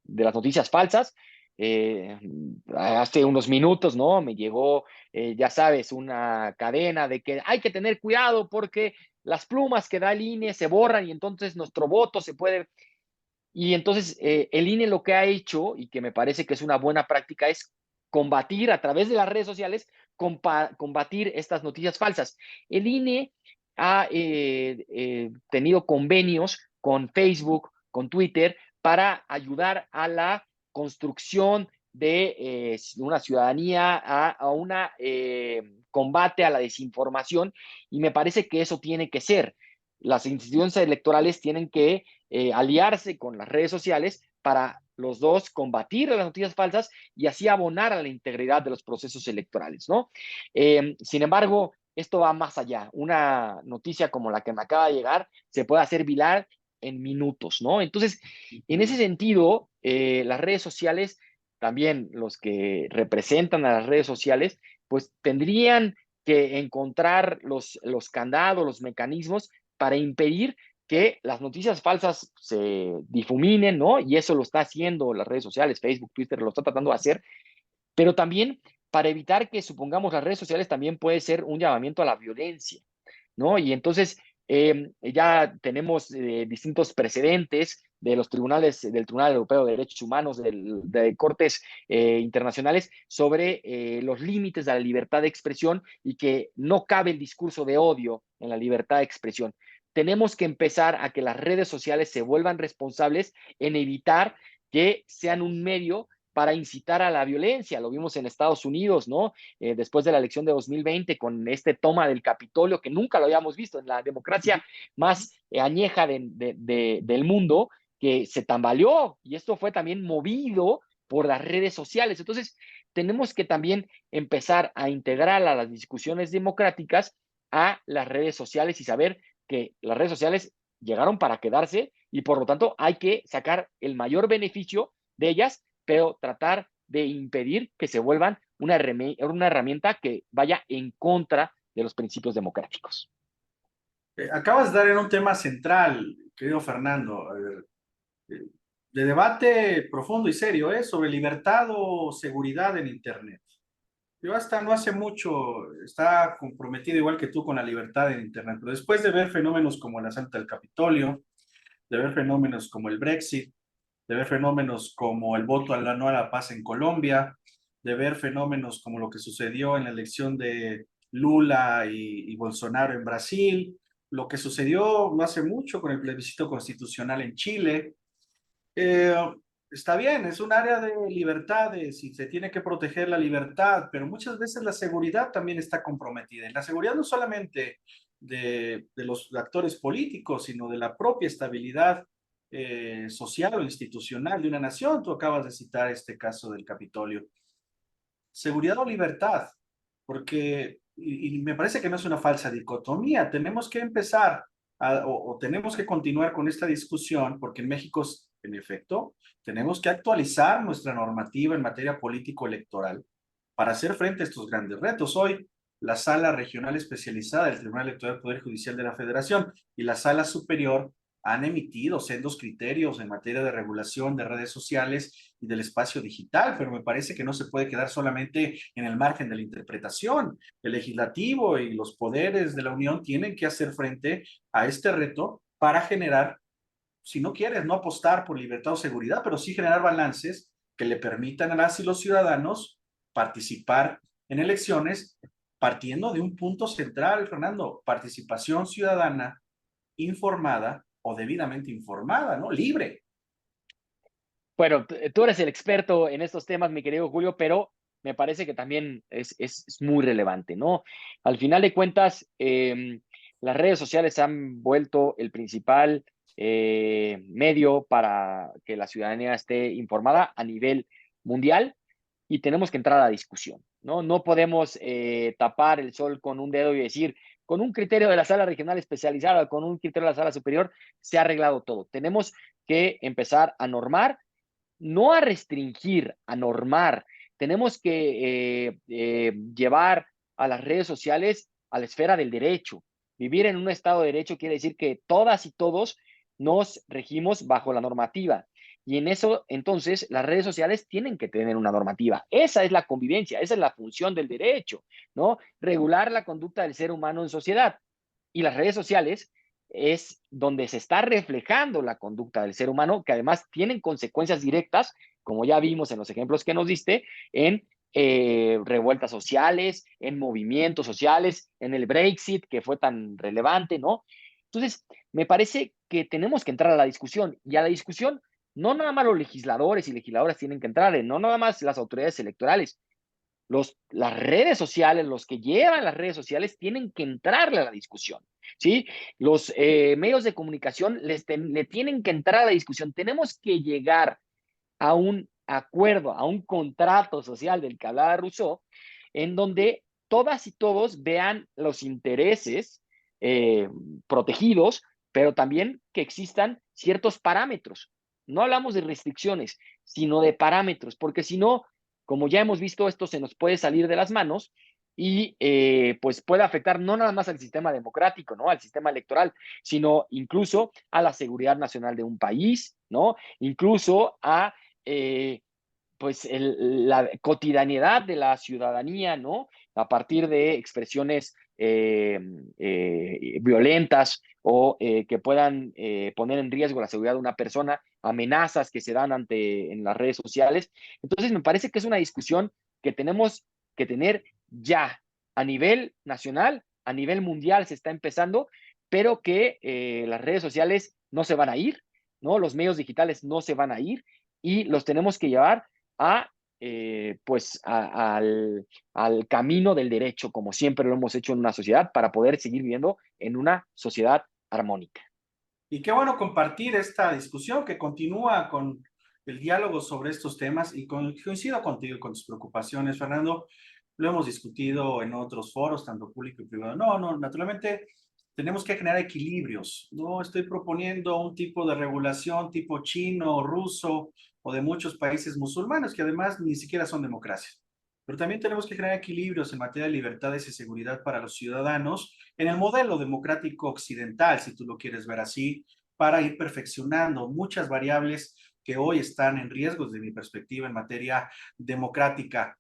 noticias falsas. Eh, Hace unos minutos, ¿no? Me llegó, ya sabes, una cadena de que hay que tener cuidado porque las plumas que da el INE se borran y entonces nuestro voto se puede. Y entonces el INE lo que ha hecho, y que me parece que es una buena práctica, es combatir a través de las redes sociales, combatir estas noticias falsas. El INE ha tenido convenios con Facebook, con Twitter, para ayudar a la construcción de una ciudadanía, a una combate a la desinformación, y me parece que eso tiene que ser. Las instituciones electorales tienen que aliarse con las redes sociales para los dos combatir las noticias falsas y así abonar a la integridad de los procesos electorales, ¿no? Sin embargo, esto va más allá. Una noticia como la que me acaba de llegar se puede hacer viral en minutos, ¿no? Entonces, en ese sentido, las redes sociales, también los que representan a las redes sociales, pues tendrían que encontrar los candados, los mecanismos para impedir que las noticias falsas se difuminen, ¿no? Y eso lo está haciendo las redes sociales, Facebook, Twitter, lo está tratando de hacer, pero también para evitar que, supongamos, las redes sociales también puede ser un llamamiento a la violencia, ¿no? Y entonces ya tenemos distintos precedentes de los tribunales, del Tribunal Europeo de Derechos Humanos, de cortes internacionales, sobre los límites de la libertad de expresión y que no cabe el discurso de odio en la libertad de expresión. Tenemos que empezar a que las redes sociales se vuelvan responsables en evitar que sean un medio para incitar a la violencia. Lo vimos en Estados Unidos, ¿no? Después de la elección de 2020, con este toma del Capitolio, que nunca lo habíamos visto en la democracia más añeja del mundo, que se tambaleó, y esto fue también movido por las redes sociales. Entonces, tenemos que también empezar a integrar a las discusiones democráticas a las redes sociales y saber que las redes sociales llegaron para quedarse y por lo tanto hay que sacar el mayor beneficio de ellas, pero tratar de impedir que se vuelvan una herramienta que vaya en contra de los principios democráticos. Acabas de dar en un tema central, querido Fernando, eh, de debate profundo y serio, ¿eh? Sobre libertad o seguridad en Internet. Yo hasta no hace mucho estaba comprometido igual que tú con la libertad en Internet, pero después de ver fenómenos como el asalto del Capitolio, de ver fenómenos como el Brexit, de ver fenómenos como el voto a no a la paz en Colombia, de ver fenómenos como lo que sucedió en la elección de Lula y Bolsonaro en Brasil, lo que sucedió no hace mucho con el plebiscito constitucional en Chile. Eh, Está bien, es un área de libertades y se tiene que proteger la libertad, pero muchas veces la seguridad también está comprometida. Y la seguridad no solamente de los actores políticos, sino de la propia estabilidad social o institucional de una nación. Tú acabas de citar este caso del Capitolio. Seguridad o libertad, porque, y me parece que no es una falsa dicotomía, tenemos que empezar o tenemos que continuar con esta discusión, porque en México, en efecto, tenemos que actualizar nuestra normativa en materia político-electoral para hacer frente a estos grandes retos. Hoy, la Sala Regional Especializada del Tribunal Electoral del Poder Judicial de la Federación y la Sala Superior han emitido sendos criterios en materia de regulación de redes sociales y del espacio digital, pero me parece que no se puede quedar solamente en el margen de la interpretación. El legislativo y los poderes de la Unión tienen que hacer frente a este reto para generar, si no quieres, no apostar por libertad o seguridad, pero sí generar balances que le permitan a las y los ciudadanos participar en elecciones partiendo de un punto central, Fernando: participación ciudadana informada o debidamente informada, ¿no? Libre. Bueno, tú eres el experto en estos temas, mi querido Julio, pero me parece que también es muy relevante, ¿no? Al final de cuentas, las redes sociales han vuelto el principal medio para que la ciudadanía esté informada a nivel mundial y tenemos que entrar a la discusión, ¿no? No podemos tapar el sol con un dedo y decir, con un criterio de la sala regional especializada, con un criterio de la sala superior, se ha arreglado todo. Tenemos que empezar a normar, no a restringir, a normar. Tenemos que llevar a las redes sociales a la esfera del derecho. Vivir en un Estado de Derecho quiere decir que todas y todos nos regimos bajo la normativa. Y en eso, entonces, las redes sociales tienen que tener una normativa. Esa es la convivencia, esa es la función del derecho, ¿no? Regular la conducta del ser humano en sociedad. Y las redes sociales es donde se está reflejando la conducta del ser humano, que además tienen consecuencias directas, como ya vimos en los ejemplos que nos diste, en revueltas sociales, en movimientos sociales, en el Brexit, que fue tan relevante, ¿no? Entonces, me parece que tenemos que entrar a la discusión, y a la discusión no nada más los legisladores y legisladoras tienen que entrar, no nada más las autoridades electorales, las redes sociales, los que llevan las redes sociales, tienen que entrarle a la discusión, ¿sí? Los medios de comunicación le tienen que entrar a la discusión. Tenemos que llegar a un acuerdo, a un contrato social del que hablaba Rousseau, en donde todas y todos vean los intereses eh, protegidos, pero también que existan ciertos parámetros. No hablamos de restricciones, sino de parámetros, porque si no, como ya hemos visto, esto se nos puede salir de las manos y pues puede afectar no nada más al sistema democrático, ¿no? Al sistema electoral, sino incluso a la seguridad nacional de un país, ¿no? Incluso a eh, pues la cotidianidad de la ciudadanía, ¿no? A partir de expresiones violentas o que puedan poner en riesgo la seguridad de una persona, amenazas que se dan en las redes sociales. Entonces, me parece que es una discusión que tenemos que tener ya a nivel nacional, a nivel mundial se está empezando, pero que las redes sociales no se van a ir, ¿no? Los medios digitales no se van a ir y los tenemos que llevar a, al camino del derecho, como siempre lo hemos hecho en una sociedad, para poder seguir viviendo en una sociedad armónica. Y qué bueno compartir esta discusión que continúa con el diálogo sobre estos temas y coincido contigo con tus preocupaciones, Fernando. Lo hemos discutido en otros foros, tanto público y privado. No, no, naturalmente tenemos que generar equilibrios. No estoy proponiendo un tipo de regulación tipo chino, ruso o de muchos países musulmanes que además ni siquiera son democracias. Pero también tenemos que generar equilibrios en materia de libertades y seguridad para los ciudadanos en el modelo democrático occidental, si tú lo quieres ver así, para ir perfeccionando muchas variables que hoy están en riesgo desde mi perspectiva en materia democrática.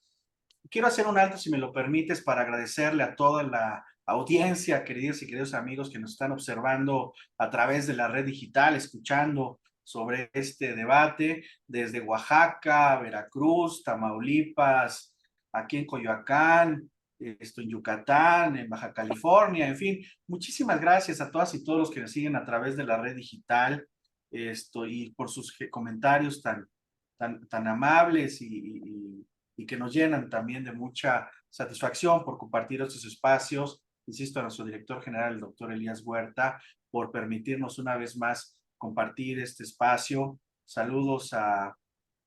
Quiero hacer un alto, si me lo permites, para agradecerle a toda la audiencia, queridos y queridos amigos que nos están observando a través de la red digital, escuchando sobre este debate desde Oaxaca, Veracruz, Tamaulipas, aquí en Coyoacán, en Yucatán, en Baja California, en fin. Muchísimas gracias a todas y todos los que nos siguen a través de la red digital, y por sus comentarios tan amables y que nos llenan también de mucha satisfacción por compartir estos espacios. Insisto a nuestro director general, el doctor Elías Huerta, por permitirnos una vez más compartir este espacio. Saludos a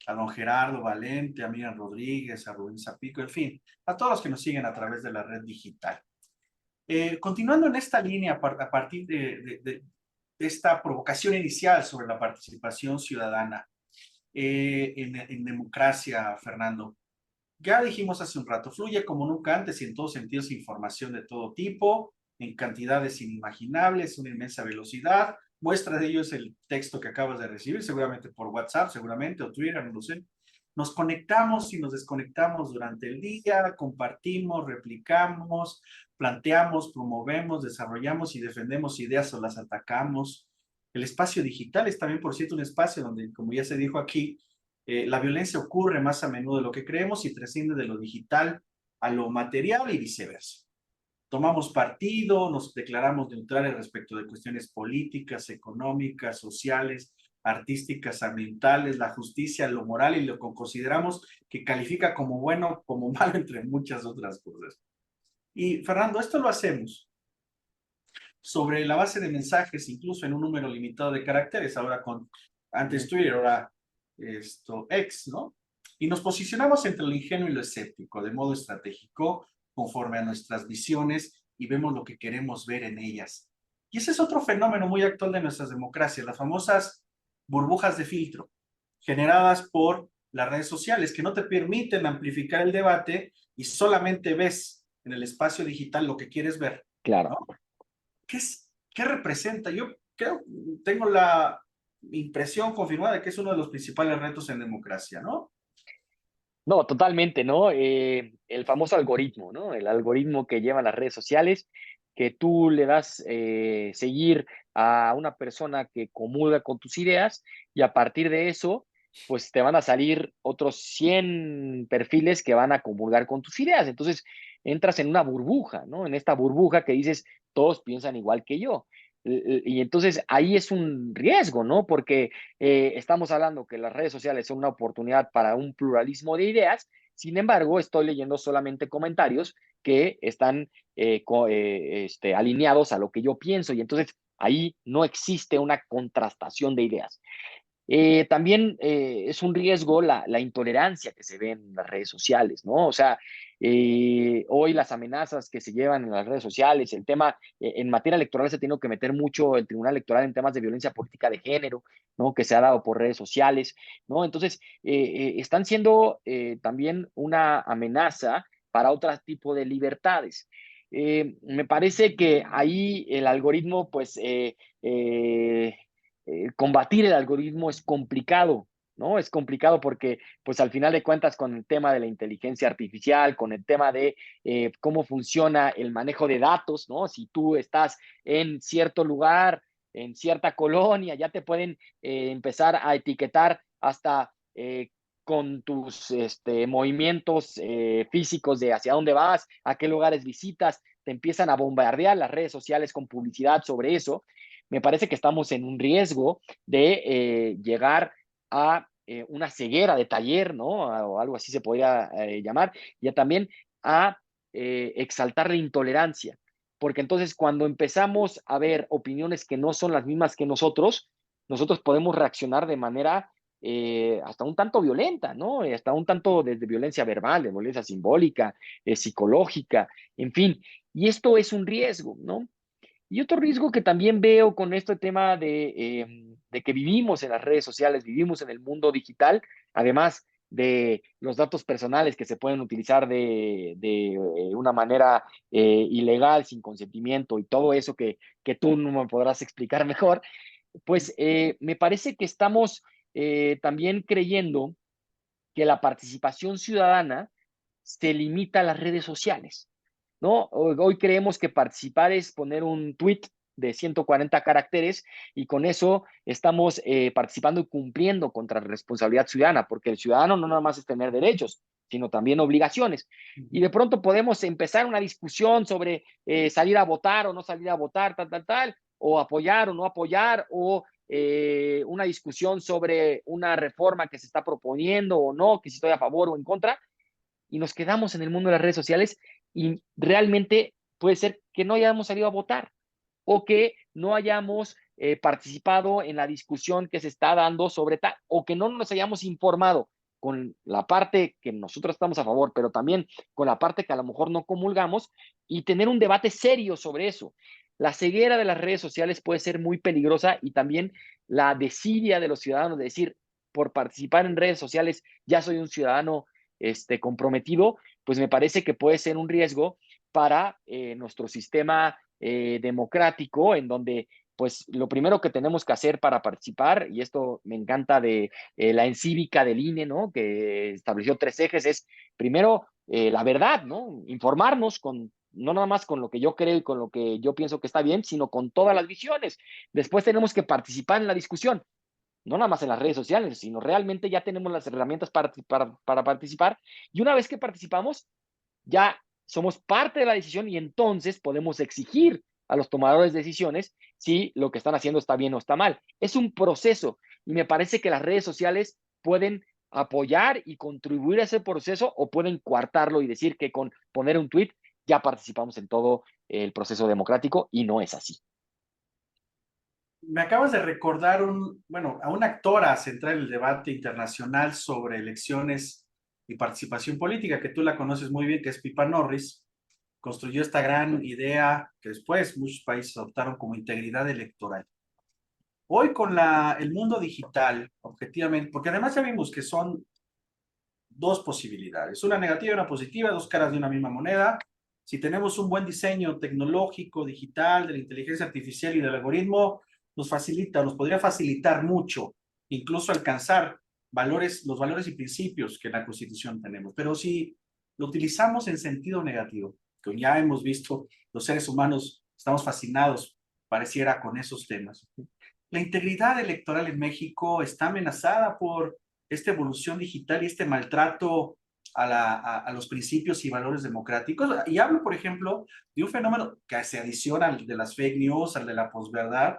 don Gerardo Valente, a Miriam Rodríguez, a Rubén Zapico, en fin, a todos los que nos siguen a través de la red digital. Continuando en esta línea, a partir de esta provocación inicial sobre la participación ciudadana en democracia, Fernando, ya dijimos hace un rato, fluye como nunca antes y en todos sentidos información de todo tipo, en cantidades inimaginables, una inmensa velocidad, Muestra de ello es el texto que acabas de recibir, seguramente por WhatsApp, seguramente, o Twitter, no lo sé. Nos conectamos y nos desconectamos durante el día, compartimos, replicamos, planteamos, promovemos, desarrollamos y defendemos ideas o las atacamos. El espacio digital es también, por cierto, un espacio donde, como ya se dijo aquí, la violencia ocurre más a menudo de lo que creemos y trasciende de lo digital a lo material y viceversa. Tomamos partido, nos declaramos neutrales respecto de cuestiones políticas, económicas, sociales, artísticas, ambientales, la justicia, lo moral y lo que consideramos que califica como bueno, como malo, entre muchas otras cosas. Y Fernando, esto lo hacemos sobre la base de mensajes, incluso en un número limitado de caracteres, ahora con antes Twitter, ahora X, ¿no? Y nos posicionamos entre lo ingenuo y lo escéptico, de modo estratégico, conforme a nuestras visiones y vemos lo que queremos ver en ellas. Y ese es otro fenómeno muy actual de nuestras democracias, las famosas burbujas de filtro, generadas por las redes sociales, que no te permiten amplificar el debate y solamente ves en el espacio digital lo que quieres ver, Claro. ¿no? ¿Qué representa? Yo creo, tengo la impresión confirmada de que es uno de los principales retos en democracia, ¿no? No, totalmente, ¿no? El famoso algoritmo, ¿no? El algoritmo que llevan las redes sociales, que tú le das seguir a una persona que comulga con tus ideas y a partir de eso, pues te van a salir otros 100 perfiles que van a comulgar con tus ideas. Entonces, entras en una burbuja, ¿no? En esta burbuja que dices, todos piensan igual que yo. Y entonces ahí es un riesgo, ¿no? Porque estamos hablando que las redes sociales son una oportunidad para un pluralismo de ideas, sin embargo, estoy leyendo solamente comentarios que están alineados a lo que yo pienso y entonces ahí no existe una contrastación de ideas. También es un riesgo la intolerancia que se ve en las redes sociales, ¿no? O sea, hoy las amenazas que se llevan en las redes sociales, el tema, en materia electoral se tiene que meter mucho el Tribunal Electoral en temas de violencia política de género, ¿no? Que se ha dado por redes sociales, ¿no? Entonces, están siendo también una amenaza para otro tipo de libertades. Me parece que ahí el algoritmo, pues, combatir el algoritmo es complicado, ¿no? Es complicado porque, pues al final de cuentas, con el tema de la inteligencia artificial, con el tema de cómo funciona el manejo de datos, ¿no? Si tú estás en cierto lugar, en cierta colonia, ya te pueden empezar a etiquetar hasta con tus movimientos físicos de hacia dónde vas, a qué lugares visitas, te empiezan a bombardear las redes sociales con publicidad sobre eso. Me parece que estamos en un riesgo de llegar a una ceguera de taller, ¿no? O algo así se podría llamar, y también a exaltar la intolerancia, porque entonces cuando empezamos a ver opiniones que no son las mismas que nosotros podemos reaccionar de manera hasta un tanto violenta, ¿no? Hasta un tanto de violencia verbal, de violencia simbólica, psicológica, en fin. Y esto es un riesgo, ¿no? Y otro riesgo que también veo con este tema de que vivimos en las redes sociales, vivimos en el mundo digital, además de los datos personales que se pueden utilizar de una manera ilegal, sin consentimiento y todo eso que tú no me podrás explicar mejor, pues me parece que estamos también creyendo que la participación ciudadana se limita a las redes sociales, ¿no? Hoy creemos que participar es poner un tweet de 140 caracteres y con eso estamos participando y cumpliendo contra la responsabilidad ciudadana, porque el ciudadano no nada más es tener derechos, sino también obligaciones. Y de pronto podemos empezar una discusión sobre salir a votar o no salir a votar, tal, o apoyar o no apoyar, o una discusión sobre una reforma que se está proponiendo o no, que si estoy a favor o en contra, y nos quedamos en el mundo de las redes sociales y realmente puede ser que no hayamos salido a votar o que no hayamos participado en la discusión que se está dando sobre tal, o que no nos hayamos informado con la parte que nosotros estamos a favor, pero también con la parte que a lo mejor no comulgamos y tener un debate serio sobre eso. La ceguera de las redes sociales puede ser muy peligrosa y también la desidia de los ciudadanos de decir, por participar en redes sociales ya soy un ciudadano comprometido, pues me parece que puede ser un riesgo para nuestro sistema democrático, en donde pues lo primero que tenemos que hacer para participar, y esto me encanta de la encívica del INE, ¿no? Que estableció 3 ejes, es primero la verdad, ¿no? Informarnos no nada más con lo que yo creo y con lo que yo pienso que está bien, sino con todas las visiones. Después tenemos que participar en la discusión, no nada más en las redes sociales, sino realmente ya tenemos las herramientas para participar. Y una vez que participamos, ya somos parte de la decisión y entonces podemos exigir a los tomadores de decisiones si lo que están haciendo está bien o está mal. Es un proceso y me parece que las redes sociales pueden apoyar y contribuir a ese proceso o pueden coartarlo y decir que con poner un tweet ya participamos en todo el proceso democrático y no es así. Me acabas de recordar a una actora central en el debate internacional sobre elecciones y participación política, que tú la conoces muy bien, que es Pippa Norris. Construyó esta gran idea que después muchos países adoptaron como integridad electoral. Hoy con el mundo digital, objetivamente, porque además ya vimos que son dos posibilidades, una negativa y una positiva, dos caras de una misma moneda. Si tenemos un buen diseño tecnológico, digital, de la inteligencia artificial y del algoritmo, nos podría facilitar mucho, incluso alcanzar los valores y principios que en la Constitución tenemos. Pero si lo utilizamos en sentido negativo, que ya hemos visto, los seres humanos estamos fascinados, pareciera, con esos temas. La integridad electoral en México está amenazada por esta evolución digital y este maltrato a los principios y valores democráticos. Y hablo, por ejemplo, de un fenómeno que se adiciona al de las fake news, al de la posverdad,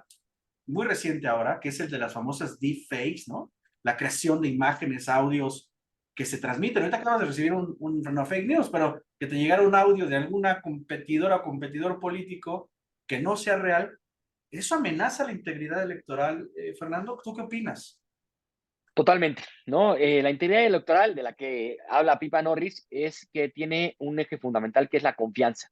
muy reciente ahora, que es el de las famosas deepfakes, ¿no? La creación de imágenes, audios que se transmiten. Ahorita acabamos de recibir una fake news, pero que te llegara un audio de alguna competidora o competidor político que no sea real, ¿eso amenaza la integridad electoral, Fernando? ¿Tú qué opinas? Totalmente, ¿no? La integridad electoral de la que habla Pipa Norris es que tiene un eje fundamental que es la confianza.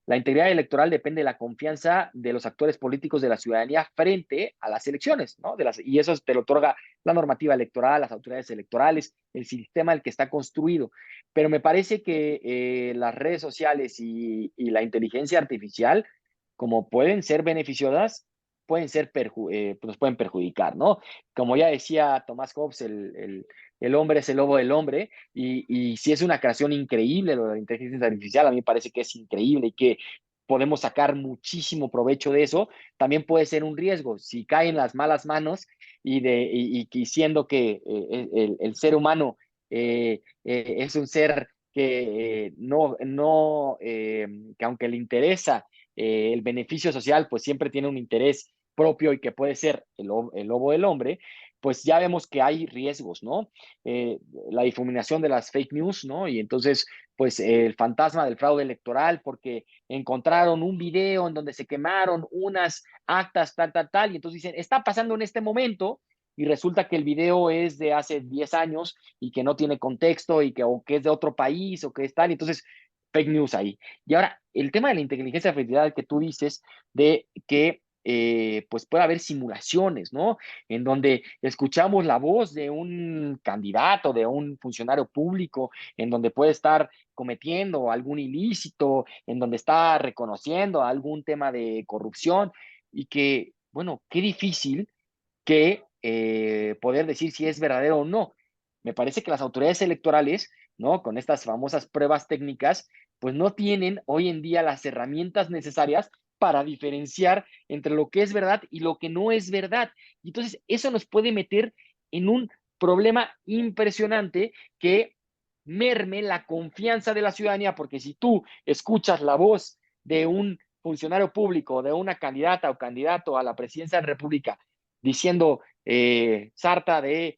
La integridad electoral depende de la confianza de los actores políticos de la ciudadanía frente a las elecciones, ¿no? Y eso te lo otorga la normativa electoral, las autoridades electorales, el sistema en el que está construido. Pero me parece que las redes sociales y la inteligencia artificial, como pueden ser beneficiosas, nos pueden perjudicar, ¿no? Como ya decía Tomás Hobbes, el hombre es el lobo del hombre, y si es una creación increíble lo de la inteligencia artificial, a mí me parece que es increíble y que podemos sacar muchísimo provecho de eso, también puede ser un riesgo. Si cae en las malas manos y siendo que el ser humano es un ser que que aunque le interesa el beneficio social, pues siempre tiene un interés propio y que puede ser el lobo del hombre, pues ya vemos que hay riesgos, ¿no? Eh, la difuminación de las fake news, ¿no? Y entonces, pues el fantasma del fraude electoral, porque encontraron un video en donde se quemaron unas actas, tal, y entonces dicen, está pasando en este momento, y resulta que el video es de hace 10 años y que no tiene contexto y o que es de otro país o que es tal, y entonces fake news ahí. Y ahora, el tema de la inteligencia artificial que tú dices, de que pues puede haber simulaciones, ¿no? En donde escuchamos la voz de un candidato, de un funcionario público, en donde puede estar cometiendo algún ilícito, en donde está reconociendo algún tema de corrupción y que, bueno, qué difícil que poder decir si es verdadero o no. Me parece que las autoridades electorales, ¿no? Con estas famosas pruebas técnicas, pues no tienen hoy en día las herramientas necesarias para diferenciar entre lo que es verdad y lo que no es verdad. Y entonces eso nos puede meter en un problema impresionante que merme la confianza de la ciudadanía, porque si tú escuchas la voz de un funcionario público, de una candidata o candidato a la presidencia de la República, diciendo sarta de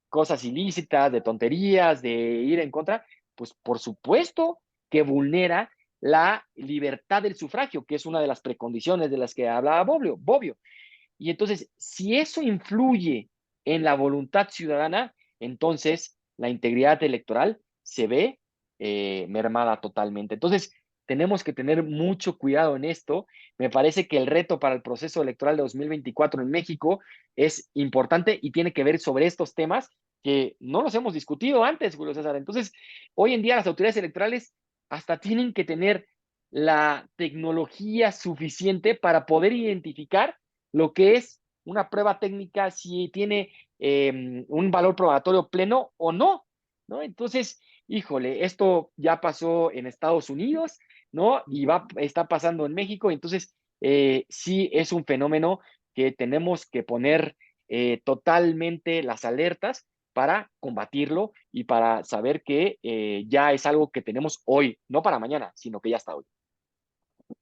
cosas ilícitas, de tonterías, de ir en contra, pues por supuesto que vulnera la libertad del sufragio, que es una de las precondiciones de las que hablaba Bobbio. Y entonces, si eso influye en la voluntad ciudadana, entonces la integridad electoral se ve mermada totalmente. Entonces, tenemos que tener mucho cuidado en esto. Me parece que el reto para el proceso electoral de 2024 en México es importante y tiene que ver sobre estos temas que no los hemos discutido antes, Julio César. Entonces, hoy en día las autoridades electorales hasta tienen que tener la tecnología suficiente para poder identificar lo que es una prueba técnica, si tiene un valor probatorio pleno o no, ¿no? Entonces, híjole, esto ya pasó en Estados Unidos, ¿no? Y está pasando en México, entonces sí es un fenómeno que tenemos que poner totalmente las alertas para combatirlo y para saber que ya es algo que tenemos hoy, no para mañana, sino que ya está hoy.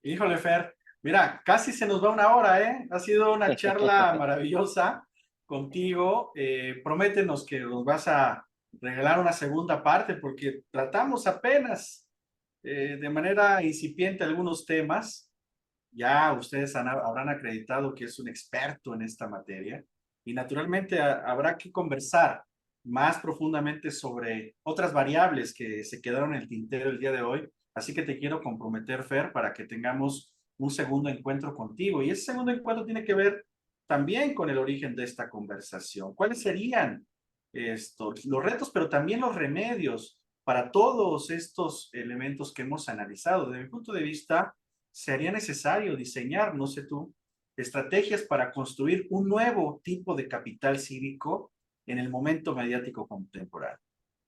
Híjole, Fer, mira, casi se nos va una hora, ¿eh? Ha sido una charla maravillosa contigo. Prométenos que nos vas a regalar una segunda parte porque tratamos apenas de manera incipiente algunos temas. Ya ustedes habrán acreditado que es un experto en esta materia y naturalmente habrá que conversar más profundamente sobre otras variables que se quedaron en el tintero el día de hoy. Así que te quiero comprometer, Fer, para que tengamos un segundo encuentro contigo. Y ese segundo encuentro tiene que ver también con el origen de esta conversación. ¿Cuáles serían los retos, pero también los remedios para todos estos elementos que hemos analizado? Desde mi punto de vista, sería necesario diseñar, no sé tú, estrategias para construir un nuevo tipo de capital cívico en el momento mediático contemporáneo.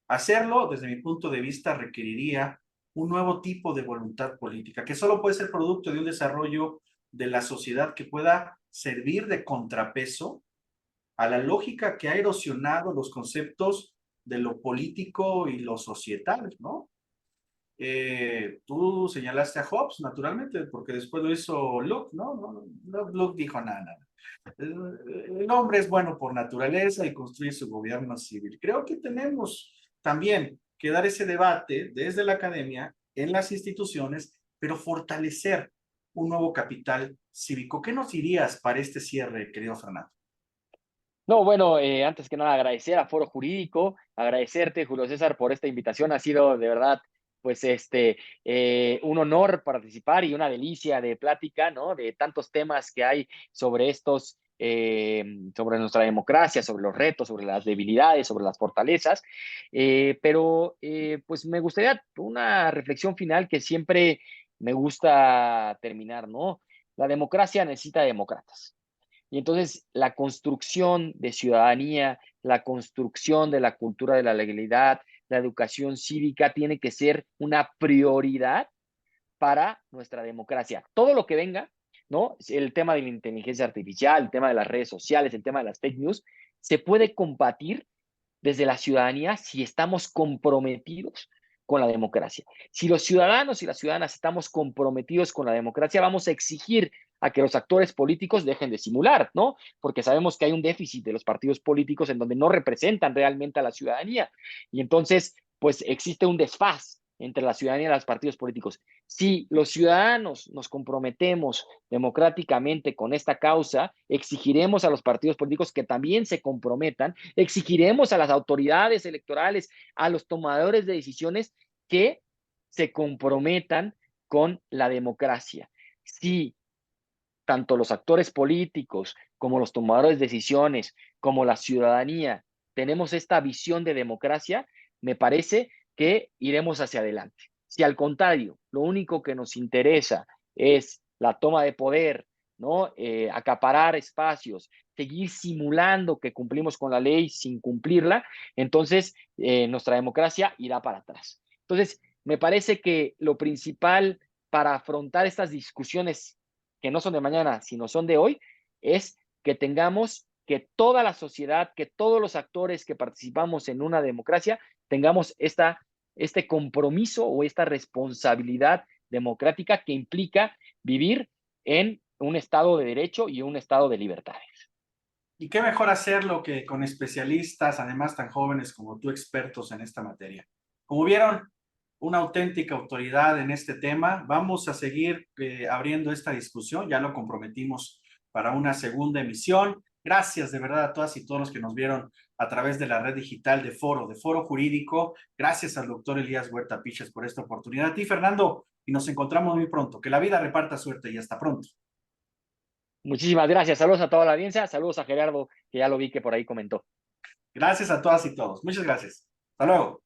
Hacerlo, desde mi punto de vista, requeriría un nuevo tipo de voluntad política, que solo puede ser producto de un desarrollo de la sociedad que pueda servir de contrapeso a la lógica que ha erosionado los conceptos de lo político y lo societal, ¿no? Tú señalaste a Hobbes, naturalmente, porque después lo hizo Locke, ¿no? Locke dijo nada, nada. El hombre es bueno por naturaleza y construye su gobierno civil. Creo que tenemos también que dar ese debate desde la academia, en las instituciones, pero fortalecer un nuevo capital cívico. ¿Qué nos dirías para este cierre, querido Fernando? No, bueno, antes que nada agradecer a Foro Jurídico, agradecerte, Julio César, por esta invitación. Ha sido de verdad, pues, un honor participar y una delicia de plática, ¿no? De tantos temas que hay sobre estos, sobre nuestra democracia, sobre los retos, sobre las debilidades, sobre las fortalezas. Pero, pues, me gustaría una reflexión final que siempre me gusta terminar, ¿no? La democracia necesita demócratas. Y entonces la construcción de ciudadanía, la construcción de la cultura de la legalidad, la educación cívica tiene que ser una prioridad para nuestra democracia. Todo lo que venga, ¿no? El tema de la inteligencia artificial, el tema de las redes sociales, el tema de las fake news, se puede combatir desde la ciudadanía si estamos comprometidos con la democracia. Si los ciudadanos y las ciudadanas estamos comprometidos con la democracia, vamos a exigir a que los actores políticos dejen de simular, ¿no? Porque sabemos que hay un déficit de los partidos políticos en donde no representan realmente a la ciudadanía. Y entonces, pues existe un desfaz entre la ciudadanía y los partidos políticos. Si los ciudadanos nos comprometemos democráticamente con esta causa, exigiremos a los partidos políticos que también se comprometan, exigiremos a las autoridades electorales, a los tomadores de decisiones que se comprometan con la democracia. Si tanto los actores políticos como los tomadores de decisiones, como la ciudadanía, tenemos esta visión de democracia, me parece que iremos hacia adelante. Si al contrario, lo único que nos interesa es la toma de poder, ¿no? Acaparar espacios, seguir simulando que cumplimos con la ley sin cumplirla, entonces nuestra democracia irá para atrás. Entonces, me parece que lo principal para afrontar estas discusiones que no son de mañana, sino son de hoy, es que tengamos que toda la sociedad, que todos los actores que participamos en una democracia, tengamos este compromiso o esta responsabilidad democrática que implica vivir en un estado de derecho y un estado de libertades. Y qué mejor hacerlo que con especialistas, además tan jóvenes como tú, expertos en esta materia. Como vieron, una auténtica autoridad en este tema. Vamos a seguir abriendo esta discusión, ya lo comprometimos para una segunda emisión. Gracias de verdad a todas y todos los que nos vieron a través de la red digital de Foro Jurídico. Gracias al doctor Elías Huerta Piches por esta oportunidad. A ti, Fernando, y nos encontramos muy pronto. Que la vida reparta suerte y hasta pronto. Muchísimas gracias. Saludos a toda la audiencia. Saludos a Gerardo, que ya lo vi que por ahí comentó. Gracias a todas y todos. Muchas gracias. Hasta luego.